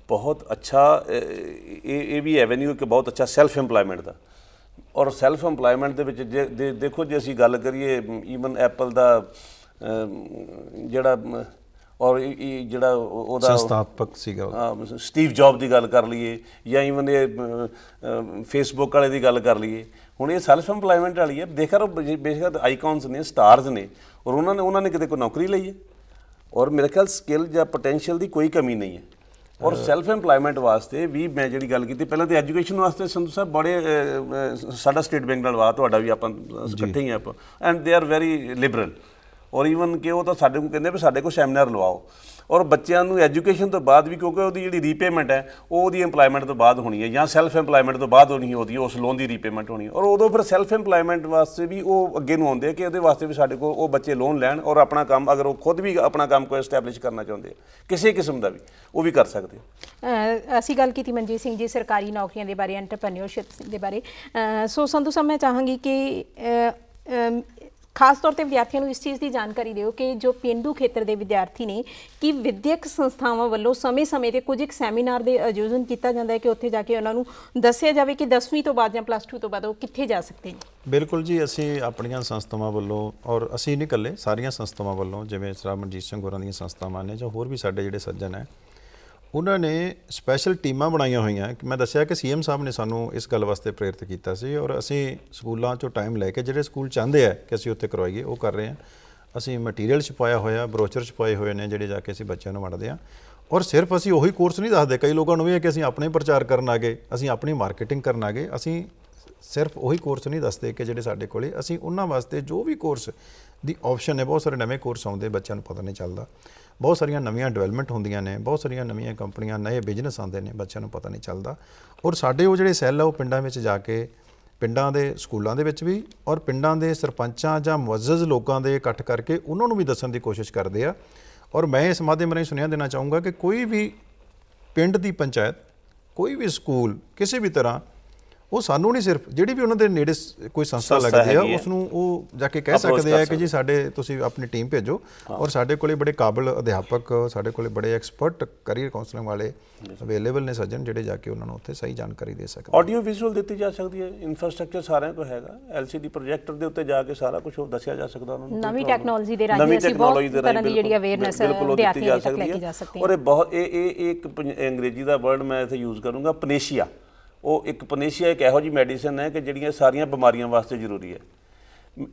ਬਹੁਤ ਅੱਛਾ ਇਹ ਵੀ ਐਵੇਨਿਊ ਕਿ ਬਹੁਤ ਅੱਛਾ ਸੈਲਫ ਇੰਪਲਾਇਮੈਂਟ ਦਾ। ਔਰ ਸੈਲਫ ਇੰਪਲਾਇਮੈਂਟ ਦੇ ਵਿੱਚ ਦੇਖੋ, ਜੇ ਅਸੀਂ ਗੱਲ ਕਰੀਏ ਈਵਨ ਐਪਲ ਦਾ ਜਿਹੜਾ ਔਰ ਜਿਹੜਾ ਉਹਦਾ ਸੰਸਥਾਪਕ ਸੀਗਾ ਸਟੀਵ ਜੌਬ ਦੀ ਗੱਲ ਕਰ ਲਈਏ ਜਾਂ ਈਵਨ ਇਹ ਫੇਸਬੁੱਕ ਵਾਲੇ ਦੀ ਗੱਲ ਕਰ ਲਈਏ, ਹੁਣ ਇਹ ਸੈਲਫ ਇੰਪਲਾਇਮੈਂਟ ਵਾਲੀ ਹੈ। ਦੇਖਿਆ ਬੇਸ਼ੱਕ ਆਈਕਨਸ ਨੇ, ਸਟਾਰਸ ਨੇ, ਔਰ ਉਹਨਾਂ ਨੇ ਕਿਤੇ ਕੋਈ ਨੌਕਰੀ ਲਈ ਹੈ। ਔਰ ਮੇਰੇ ਖਿਆਲ ਸਕਿੱਲ ਜਾਂ ਪੋਟੈਂਸ਼ੀਅਲ ਦੀ ਕੋਈ ਕਮੀ ਨਹੀਂ ਹੈ। ਔਰ ਸੈਲਫ ਇੰਪਲਾਇਮੈਂਟ ਵਾਸਤੇ ਵੀ ਮੈਂ ਜਿਹੜੀ ਗੱਲ ਕੀਤੀ ਪਹਿਲਾਂ, ਤਾਂ ਐਜੂਕੇਸ਼ਨ ਵਾਸਤੇ ਸੰਧੂ ਸਾਹਿਬ ਬੜੇ, ਸਾਡਾ ਸਟੇਟ ਬੈਂਕ ਨਾਲ ਵਾ, ਤੁਹਾਡਾ ਵੀ ਆਪਾਂ ਇਕੱਠੇ ਹੀ ਆਪਾਂ, and they are very Liberal. ਔਰ ਈਵਨ ਕਿ ਉਹ ਤਾਂ ਸਾਡੇ ਕੋਲ ਕਹਿੰਦੇ ਵੀ ਸਾਡੇ ਕੋਲ ਸੈਮੀਨਾਰ ਲਵਾਓ। ਔਰ ਬੱਚਿਆਂ ਨੂੰ ਐਜੂਕੇਸ਼ਨ ਤੋਂ ਬਾਅਦ ਵੀ, ਕਿਉਂਕਿ ਉਹਦੀ ਜਿਹੜੀ ਰੀਪੇਮੈਂਟ ਹੈ ਉਹ ਉਹਦੀ ਇੰਪਲਾਇਮੈਂਟ ਤੋਂ ਬਾਅਦ ਹੋਣੀ ਹੈ ਜਾਂ ਸੈਲਫ ਇੰਪਲਾਇਮੈਂਟ ਤੋਂ ਬਾਅਦ ਹੋਣੀ, ਉਹਦੀ ਉਸ ਲੋਨ ਦੀ ਰੀਪੇਮੈਂਟ ਹੋਣੀ। ਔਰ ਉਦੋਂ ਫਿਰ ਸੈਲਫ ਇੰਪਲਾਇਮੈਂਟ ਵਾਸਤੇ ਵੀ ਉਹ ਅੱਗੇ ਨੂੰ ਆਉਂਦੇ ਕਿ ਉਹਦੇ ਵਾਸਤੇ ਵੀ ਸਾਡੇ ਕੋਲ ਉਹ ਬੱਚੇ ਲੋਨ ਲੈਣ ਔਰ ਆਪਣਾ ਕੰਮ, ਅਗਰ ਉਹ ਖੁਦ ਵੀ ਆਪਣਾ ਕੰਮ ਕੋਈ ਐਸਟੈਬਲਿਸ਼ ਕਰਨਾ ਚਾਹੁੰਦੇ ਆ ਕਿਸੇ ਕਿਸਮ ਦਾ ਵੀ, ਉਹ ਵੀ ਕਰ ਸਕਦੇ। ਅਸੀਂ ਗੱਲ ਕੀਤੀ ਮਨਜੀਤ ਸਿੰਘ ਜੀ ਸਰਕਾਰੀ ਨੌਕਰੀਆਂ ਦੇ ਬਾਰੇ, ਐਂਟਰਪ੍ਰੈਨਿਓਰਸ਼ਿਪ ਦੇ ਬਾਰੇ। ਸੋ ਸੰਧੂ ਸਾਹਿਬ, ਮੈਂ ਚਾਹਾਂਗੀ ਕਿ ਖਾਸ ਤੌਰ ਤੇ ਵਿਦਿਆਰਥੀਆਂ ਨੂੰ ਇਸ ਚੀਜ਼ ਦੀ ਜਾਣਕਾਰੀ ਦਿਓ ਕਿ ਜੋ ਪੇਂਡੂ ਖੇਤਰ ਦੇ ਵਿਦਿਆਰਥੀ ਨੇ, ਕਿ ਵਿਦਿਅਕ ਸੰਸਥਾਵਾਂ ਵੱਲੋਂ ਸਮੇਂ-ਸਮੇਂ ਤੇ ਕੁਝ ਇੱਕ ਸੈਮੀਨਾਰ ਦੇ ਆਯੋਜਨ ਕੀਤਾ ਜਾਂਦਾ ਹੈ ਕਿ ਉੱਥੇ ਜਾ ਕੇ ਉਹਨਾਂ ਨੂੰ ਦੱਸਿਆ ਜਾਵੇ ਕਿ 10ਵੀਂ ਤੋਂ ਬਾਅਦ ਜਾਂ +2 ਤੋਂ ਬਾਅਦ ਉਹ ਕਿੱਥੇ ਜਾ ਸਕਦੇ ਨੇ। ਬਿਲਕੁਲ ਜੀ, ਅਸੀਂ ਆਪਣੀਆਂ ਸੰਸਥਾਵਾਂ ਵੱਲੋਂ, ਔਰ ਅਸੀਂ ਨਹੀਂ ਇਕੱਲੇ, ਸਾਰੀਆਂ ਸੰਸਥਾਵਾਂ ਵੱਲੋਂ, ਜਿਵੇਂ ਸਰ ਮਨਜੀਤ ਸਿੰਘ ਹੋਰਾਂ ਦੀਆਂ ਸੰਸਥਾਵਾਂ ਨੇ ਜਾਂ ਹੋਰ ਵੀ ਸਾਡੇ ਜਿਹੜੇ ਸੱਜਣ ਹੈ, ਉਹਨਾਂ ਨੇ ਸਪੈਸ਼ਲ ਟੀਮਾਂ ਬਣਾਈਆਂ ਹੋਈਆਂ। ਮੈਂ ਦੱਸਿਆ ਕਿ CM ਸਾਹਿਬ ਨੇ ਸਾਨੂੰ ਇਸ ਗੱਲ ਵਾਸਤੇ ਪ੍ਰੇਰਿਤ ਕੀਤਾ ਸੀ ਔਰ ਅਸੀਂ ਸਕੂਲਾਂ 'ਚੋਂ ਟਾਈਮ ਲੈ ਕੇ ਜਿਹੜੇ ਸਕੂਲ ਚਾਹੁੰਦੇ ਆ ਕਿ ਅਸੀਂ ਉੱਥੇ ਕਰਵਾਈਏ ਉਹ ਕਰ ਰਹੇ ਹਾਂ। ਅਸੀਂ ਮਟੀਰੀਅਲ ਛਪਾਇਆ ਹੋਇਆ, ਬਰੋਚਰ ਛਪਾਏ ਹੋਏ ਨੇ ਜਿਹੜੇ ਜਾ ਕੇ ਅਸੀਂ ਬੱਚਿਆਂ ਨੂੰ ਵੰਡਦੇ ਹਾਂ। ਔਰ ਸਿਰਫ ਅਸੀਂ ਉਹੀ ਕੋਰਸ ਨਹੀਂ ਦੱਸਦੇ, ਕਈ ਲੋਕਾਂ ਨੂੰ ਵੀ ਹੈ ਕਿ ਅਸੀਂ ਆਪਣੇ ਪ੍ਰਚਾਰ ਕਰਨ ਆ ਗਏ, ਅਸੀਂ ਆਪਣੀ ਮਾਰਕੀਟਿੰਗ ਕਰਨ ਆ ਗਏ। ਅਸੀਂ ਸਿਰਫ ਉਹੀ ਕੋਰਸ ਨਹੀਂ ਦੱਸਦੇ ਕਿ ਜਿਹੜੇ ਸਾਡੇ ਕੋਲੇ, ਅਸੀਂ ਉਹਨਾਂ ਵਾਸਤੇ ਜੋ ਵੀ ਕੋਰਸ ਦੀ ਆਪਸ਼ਨ ਹੈ, ਬਹੁਤ ਸਾਰੇ ਨਵੇਂ ਕੋਰਸ ਆਉਂਦੇ, ਬੱਚਿਆਂ ਨੂੰ ਪਤਾ ਨਹੀਂ ਚੱਲਦਾ। ਬਹੁਤ ਸਾਰੀਆਂ ਨਵੀਆਂ ਡਿਵੈਲਪਮੈਂਟ ਹੁੰਦੀਆਂ ਨੇ, ਬਹੁਤ ਸਾਰੀਆਂ ਨਵੀਆਂ ਕੰਪਨੀਆਂ, ਨਵੇਂ ਬਿਜ਼ਨਸ ਆਉਂਦੇ ਨੇ, ਬੱਚਿਆਂ ਨੂੰ ਪਤਾ ਨਹੀਂ ਚੱਲਦਾ। ਔਰ ਸਾਡੇ ਉਹ ਜਿਹੜੇ ਸੈੱਲ ਆ ਉਹ ਪਿੰਡਾਂ ਵਿੱਚ ਜਾ ਕੇ, ਪਿੰਡਾਂ ਦੇ ਸਕੂਲਾਂ ਦੇ ਵਿੱਚ ਵੀ ਔਰ ਪਿੰਡਾਂ ਦੇ ਸਰਪੰਚਾਂ ਜਾਂ ਮੁਅੱਜ਼ਜ਼ ਲੋਕਾਂ ਦੇ ਇਕੱਠ ਕਰਕੇ ਉਹਨਾਂ ਨੂੰ ਵੀ ਦੱਸਣ ਦੀ ਕੋਸ਼ਿਸ਼ ਕਰਦੇ ਆ। ਔਰ ਮੈਂ ਇਸ ਮਾਧਿਅਮ ਰਾਹੀਂ ਸੁਨੇਹਾ ਦੇਣਾ ਚਾਹੂੰਗਾ ਕਿ ਕੋਈ ਵੀ ਪਿੰਡ ਦੀ ਪੰਚਾਇਤ, ਕੋਈ ਵੀ ਸਕੂਲ, ਕਿਸੇ ਵੀ ਤਰ੍ਹਾਂ, ਉਹ ਸਾਨੂੰ ਨਹੀਂ, ਸਿਰਫ ਜਿਹੜੀ ਵੀ ਉਹਨਾਂ ਦੇ ਨੇੜੇ ਕੋਈ ਸੰਸਥਾ ਲੱਗਦੀ ਆ ਉਸ ਨੂੰ ਉਹ ਜਾ ਕੇ ਕਹਿ ਸਕਦੇ ਆ ਕਿ ਜੀ ਸਾਡੇ ਤੁਸੀਂ ਆਪਣੀ ਟੀਮ ਭੇਜੋ। ਔਰ ਸਾਡੇ ਕੋਲੇ ਬੜੇ ਕਾਬਲ ਅਧਿਆਪਕ, ਸਾਡੇ ਕੋਲੇ ਬੜੇ ਐਕਸਪਰਟ ਕਰੀਅਰ ਕਾਉਂਸਲਿੰਗ ਵਾਲੇ ਅਵੇਲੇਬਲ ਨੇ ਸੱਜਣ, ਜਿਹੜੇ ਜਾ ਕੇ ਉਹਨਾਂ ਨੂੰ ਉੱਥੇ ਸਹੀ ਜਾਣਕਾਰੀ ਦੇ ਸਕਦੇ। ਆਡੀਓ ਵਿਜ਼ੂਅਲ ਦਿੱਤੀ ਜਾ ਸਕਦੀ ਹੈ, ਇਨਫਰਾਸਟ੍ਰਕਚਰ ਸਾਰਿਆਂ ਕੋਲ ਹੈਗਾ, LCD ਪ੍ਰੋਜੈਕਟਰ ਦੇ ਉੱਤੇ ਜਾ ਕੇ ਸਾਰਾ ਕੁਝ ਦੱਸਿਆ ਜਾ ਸਕਦਾ ਉਹਨਾਂ ਨੂੰ। ਨਵੀਂ ਟੈਕਨੋਲੋਜੀ ਦੇ ਰਾਹੀਂ ਅਸੀਂ ਬਹੁਤ ਤਰ੍ਹਾਂ ਦੀ ਜਿਹੜੀ ਅਵੇਅਰਨੈਸ ਵਿਦਿਆਰਥੀਆਂ ਤੱਕ ਲੈ ਕੇ ਜਾ ਸਕਦੇ ਹਾਂ। ਔਰ ਇਹ ਬਹੁਤ, ਇਹ ਇੱਕ ਅੰਗਰੇਜ਼ੀ ਦਾ ਵਰਡ ਮੈਂ ਇੱਥੇ ਯੂਜ਼ ਕਰੂੰਗਾ, ਪਨੇਸ਼ੀਆ, ਉਹ ਇੱਕ ਪਨੇਸ਼ੀਆ ਇੱਕ ਇਹੋ ਜਿਹੀ ਮੈਡੀਸਨ ਹੈ ਕਿ ਜਿਹੜੀਆਂ ਸਾਰੀਆਂ ਬਿਮਾਰੀਆਂ ਵਾਸਤੇ ਜ਼ਰੂਰੀ ਹੈ।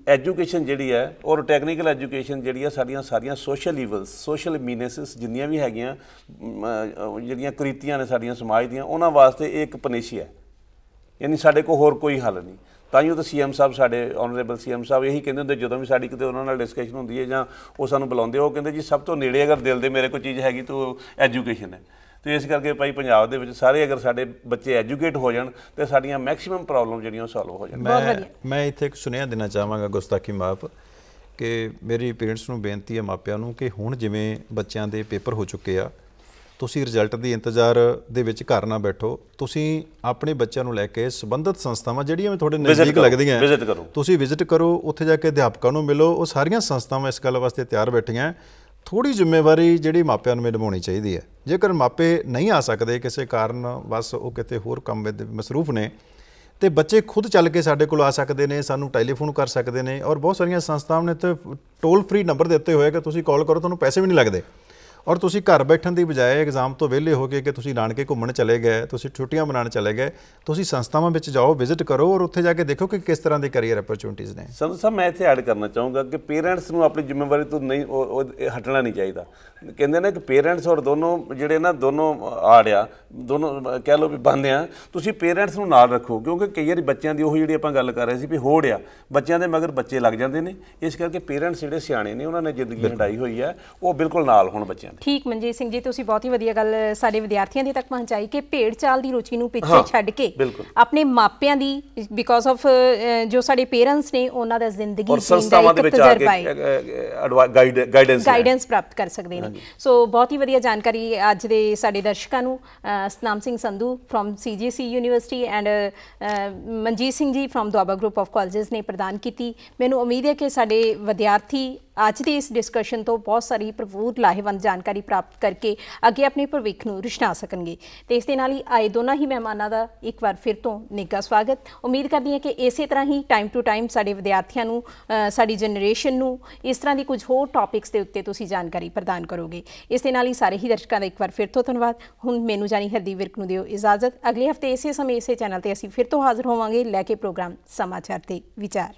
ਐਜੂਕੇਸ਼ਨ ਜਿਹੜੀ ਹੈ ਔਰ ਟੈਕਨੀਕਲ ਐਜੂਕੇਸ਼ਨ ਜਿਹੜੀ ਹੈ ਸਾਡੀਆਂ ਸੋਸ਼ਲ ਈਵਲਸ, ਸੋਸ਼ਲ ਮੀਨੇਸਿਸ ਜਿੰਨੀਆਂ ਵੀ ਹੈਗੀਆਂ ਜਿਹੜੀਆਂ ਕੁਰੀਤੀਆਂ ਨੇ ਸਾਡੀਆਂ ਸਮਾਜ ਦੀਆਂ, ਉਹਨਾਂ ਵਾਸਤੇ ਇਹ ਇੱਕ ਪਨੇਸ਼ੀਆ ਹੈ। ਯਾਨੀ ਸਾਡੇ ਕੋਲ ਹੋਰ ਕੋਈ ਹੱਲ ਨਹੀਂ। ਤਾਂ ਹੀ ਉਹ ਤਾਂ CM ਸਾਹਿਬ, ਸਾਡੇ ਆਨਰੇਬਲ CM ਸਾਹਿਬ ਇਹੀ ਕਹਿੰਦੇ ਹੁੰਦੇ ਜਦੋਂ ਵੀ ਸਾਡੀ ਕਿਤੇ ਉਹਨਾਂ ਨਾਲ ਡਿਸਕਸ਼ਨ ਹੁੰਦੀ ਹੈ ਜਾਂ ਉਹ ਸਾਨੂੰ ਬੁਲਾਉਂਦੇ, ਉਹ ਕਹਿੰਦੇ ਜੀ ਸਭ ਤੋਂ ਨੇੜੇ ਅਗਰ ਦਿਲ ਦੇ ਮੇਰੇ ਕੋਲ ਚੀਜ਼ ਹੈਗੀ ਤਾਂ ਉਹ ਐਜੂਕੇਸ਼ਨ ਹੈ। ਤੇ ਇਸ ਕਰਕੇ ਭਾਈ ਪੰਜਾਬ ਦੇ ਵਿੱਚ ਸਾਰੇ ਅਗਰ ਸਾਡੇ ਬੱਚੇ ਐਜੂਕੇਟ ਹੋ ਜਾਣ ਤੇ ਸਾਡੀਆਂ ਮੈਕਸਿਮਮ ਪ੍ਰੋਬਲਮ ਜਿਹੜੀਆਂ ਉਹ ਸੋਲਵ ਹੋ ਜਾਣ। ਮੈਂ ਇੱਥੇ ਇੱਕ ਸੁਨੇਹਾ ਦੇਣਾ ਚਾਹਾਂਗਾ, ਗੁਸਤਾਖੀ ਮਾਫ, ਕਿ ਮੇਰੀ ਪੇਰੈਂਟਸ ਨੂੰ ਬੇਨਤੀ ਹੈ, ਮਾਪਿਆਂ ਨੂੰ, ਕਿ ਹੁਣ ਜਿਵੇਂ ਬੱਚਿਆਂ ਦੇ ਪੇਪਰ ਹੋ ਚੁੱਕੇ ਆ, ਤੁਸੀਂ ਰਿਜ਼ਲਟ ਦੀ ਇੰਤਜ਼ਾਰ ਦੇ ਵਿੱਚ ਘਰ ਨਾ ਬੈਠੋ। ਤੁਸੀਂ ਆਪਣੇ ਬੱਚਿਆਂ ਨੂੰ ਲੈ ਕੇ ਸੰਬੰਧਿਤ ਸੰਸਥਾਵਾਂ ਜਿਹੜੀਆਂ ਵੀ ਤੁਹਾਡੇ ਨਜ਼ਦੀਕ ਲੱਗਦੀਆਂ ਤੁਸੀਂ ਵਿਜ਼ਿਟ ਕਰੋ, ਉੱਥੇ ਜਾ ਕੇ ਅਧਿਆਪਕਾਂ ਨੂੰ ਮਿਲੋ। ਉਹ ਸਾਰੀਆਂ ਸੰਸਥਾਵਾਂ ਇਸ ਗੱਲ ਵਾਸਤੇ ਤਿਆਰ ਬੈਠੀਆਂ। ਥੋੜ੍ਹੀ ਜ਼ਿੰਮੇਵਾਰੀ ਜਿਹੜੀ ਮਾਪਿਆਂ ਨੂੰ ਨਿਭਾਉਣੀ ਚਾਹੀਦੀ ਹੈ। ਜੇਕਰ ਮਾਪੇ ਨਹੀਂ ਆ ਸਕਦੇ ਕਿਸੇ ਕਾਰਨ ਬਸ ਉਹ ਕਿਤੇ ਹੋਰ ਕੰਮ ਵਿੱਚ ਮਸਰੂਫ ਨੇ, ਤੇ ਬੱਚੇ ਖੁਦ ਚੱਲ ਕੇ ਸਾਡੇ ਕੋਲ ਆ ਸਕਦੇ ਨੇ, ਸਾਨੂੰ ਟੈਲੀਫੋਨ ਕਰ ਸਕਦੇ ਨੇ। ਔਰ ਬਹੁਤ ਸਾਰੀਆਂ ਸੰਸਥਾਵਾਂ ਨੇ ਤੇ ਟੋਲ ਫ੍ਰੀ ਨੰਬਰ ਦਿੱਤੇ ਹੋਏ ਕਿ ਤੁਸੀਂ ਕਾਲ ਕਰੋ, ਤੁਹਾਨੂੰ ਪੈਸੇ ਵੀ ਨਹੀਂ ਲੱਗਦੇ। ਔਰ ਤੁਸੀਂ ਘਰ ਬੈਠਣ ਦੀ ਬਜਾਏ ਐਗਜ਼ਾਮ ਤੋਂ ਵਿਹਲੇ ਹੋ ਕੇ ਕਿ ਤੁਸੀਂ ਨਾਨਕੇ ਘੁੰਮਣ ਚਲੇ ਗਏ, ਤੁਸੀਂ ਛੁੱਟੀਆਂ ਮਨਾਉਣ ਚਲੇ ਗਏ, ਤੁਸੀਂ ਸੰਸਥਾਵਾਂ ਵਿੱਚ ਜਾਓ, ਵਿਜ਼ਿਟ ਕਰੋ ਔਰ ਉੱਥੇ ਜਾ ਕੇ ਦੇਖੋ ਕਿ ਕਿਸ ਤਰ੍ਹਾਂ ਦੀ ਕਰੀਅਰ ਅਪਰਚੁਨਿਟੀਜ਼ ਨੇ। ਸੰਧੂ ਸਾਹਿਬ, ਮੈਂ ਇੱਥੇ ਐਡ ਕਰਨਾ ਚਾਹੂੰਗਾ ਕਿ ਪੇਰੈਂਟਸ ਨੂੰ ਆਪਣੀ ਜ਼ਿੰਮੇਵਾਰੀ ਤੋਂ ਨਹੀਂ ਹਟਣਾ ਨਹੀਂ ਚਾਹੀਦਾ। ਕਹਿੰਦੇ ਨੇ ਕਿ ਪੇਰੈਂਟਸ ਔਰ ਦੋਨੋਂ ਜਿਹੜੇ ਨਾ ਦੋਨੋਂ ਆੜਿਆ, ਦੋਨੋਂ ਕਹਿ ਲਓ ਵੀ ਬੰਦ ਆ, ਤੁਸੀਂ ਪੇਰੈਂਟਸ ਨੂੰ ਨਾਲ ਰੱਖੋ। ਕਿਉਂਕਿ ਕਈ ਵਾਰੀ ਬੱਚਿਆਂ ਦੀ ਉਹ ਜਿਹੜੀ ਆਪਾਂ ਗੱਲ ਕਰ ਰਹੇ ਸੀ ਵੀ ਹੋੜ ਆ, ਬੱਚਿਆਂ ਦੇ ਮਗਰ ਬੱਚੇ ਲੱਗ ਜਾਂਦੇ ਨੇ। ਇਸ ਕਰਕੇ ਪੇਰੈਂਟਸ ਜਿਹੜੇ ਸਿਆਣੇ ਨੇ, ਉਹਨਾਂ ਨੇ ਜ਼ਿੰਦਗੀ ਹੰਡਾਈ ਹੋਈ ਹੈ, ਉਹ ਬਿਲਕੁਲ ਨਾਲ ਹੋਣ ਬੱਚਿਆਂ ਦੇ। ਠੀਕ ਮਨਜੀਤ ਸਿੰਘ ਜੀ, ਤੁਸੀਂ ਬਹੁਤ ਹੀ ਵਧੀਆ ਗੱਲ ਸਾਡੇ ਵਿਦਿਆਰਥੀਆਂ ਦੇ ਤੱਕ ਪਹੁੰਚਾਈ ਕਿ ਭੇਡ ਚਾਲ ਦੀ ਰੁਚੀ ਨੂੰ ਪਿੱਛੇ ਛੱਡ ਕੇ ਆਪਣੇ ਮਾਪਿਆਂ ਦੀ, ਬਿਕੋਜ਼ ਆਫ ਜੋ ਸਾਡੇ ਪੇਰੈਂਟਸ ਨੇ, ਉਹਨਾਂ ਦਾ ਜ਼ਿੰਦਗੀ ਜੀਣ ਦਾ ਇੱਕ ਤਜਰਬਾ ਹੈ, ਗਾਈਡੈਂਸ ਪ੍ਰਾਪਤ ਕਰ ਸਕਦੇ ਨੇ। ਸੋ ਬਹੁਤ ਹੀ ਵਧੀਆ ਜਾਣਕਾਰੀ ਅੱਜ ਦੇ ਸਾਡੇ ਦਰਸ਼ਕਾਂ ਨੂੰ Satnam Singh Sandhu from CGC university and Manjit Singh ji from Doaba group of colleges ਨੇ ਪ੍ਰਦਾਨ ਕੀਤੀ। ਮੈਨੂੰ ਉਮੀਦ ਹੈ ਕਿ ਸਾਡੇ ਵਿਦਿਆਰਥੀ ਅੱਜ ਦੀ ਇਸ ਡਿਸਕਸ਼ਨ ਤੋਂ ਬਹੁਤ ਸਾਰੀ ਭਰਪੂਰ ਲਾਹੇਵੰਦ ਜਾਣਕਾਰੀ ਪ੍ਰਾਪਤ ਕਰਕੇ ਅੱਗੇ ਆਪਣੇ ਭਵਿੱਖ ਨੂੰ ਰੁਸ਼ਨਾ ਸਕਣਗੇ। ਤੇ ਇਸ ਦੇ ਨਾਲ ਹੀ ਆਏ ਦੋਨਾਂ ਹੀ ਮਹਿਮਾਨਾਂ ਦਾ ਇੱਕ ਵਾਰ ਫਿਰ ਤੋਂ ਨਿੱਘਾ ਸਵਾਗਤ। ਉਮੀਦ ਕਰਦੀ ਹਾਂ ਕਿ ਇਸੇ ਤਰ੍ਹਾਂ ਹੀ ਟਾਈਮ ਟੂ ਟਾਈਮ ਸਾਡੇ ਵਿਦਿਆਰਥੀਆਂ ਨੂੰ, ਸਾਡੀ ਜਨਰੇਸ਼ਨ ਨੂੰ ਇਸ ਤਰ੍ਹਾਂ ਦੀ ਕੁਝ ਹੋਰ ਟੌਪਿਕਸ ਦੇ ਉੱਤੇ ਤੁਸੀਂ ਜਾਣਕਾਰੀ ਪ੍ਰਦਾਨ ਕਰੋਗੇ। ਇਸ ਦੇ ਨਾਲ ਹੀ ਸਾਰੇ ਹੀ ਦਰਸ਼ਕਾਂ ਦਾ ਇੱਕ ਵਾਰ ਫਿਰ ਤੋਂ ਧੰਨਵਾਦ। ਹੁਣ ਮੈਨੂੰ ਜਾਨੀ ਹਰਦੀਪ ਵਿਰਕ ਨੂੰ ਦਿਓ ਇਜਾਜ਼ਤ। ਅਗਲੇ ਹਫ਼ਤੇ ਇਸੇ ਸਮੇਂ ਇਸੇ ਚੈਨਲ ਤੇ ਅਸੀਂ ਫਿਰ ਤੋਂ ਹਾਜ਼ਰ ਹੋਵਾਂਗੇ ਲੈ ਕੇ ਪ੍ਰੋਗਰਾਮ ਸਮਾਚਾਰ ਤੇ ਵਿਚਾਰ।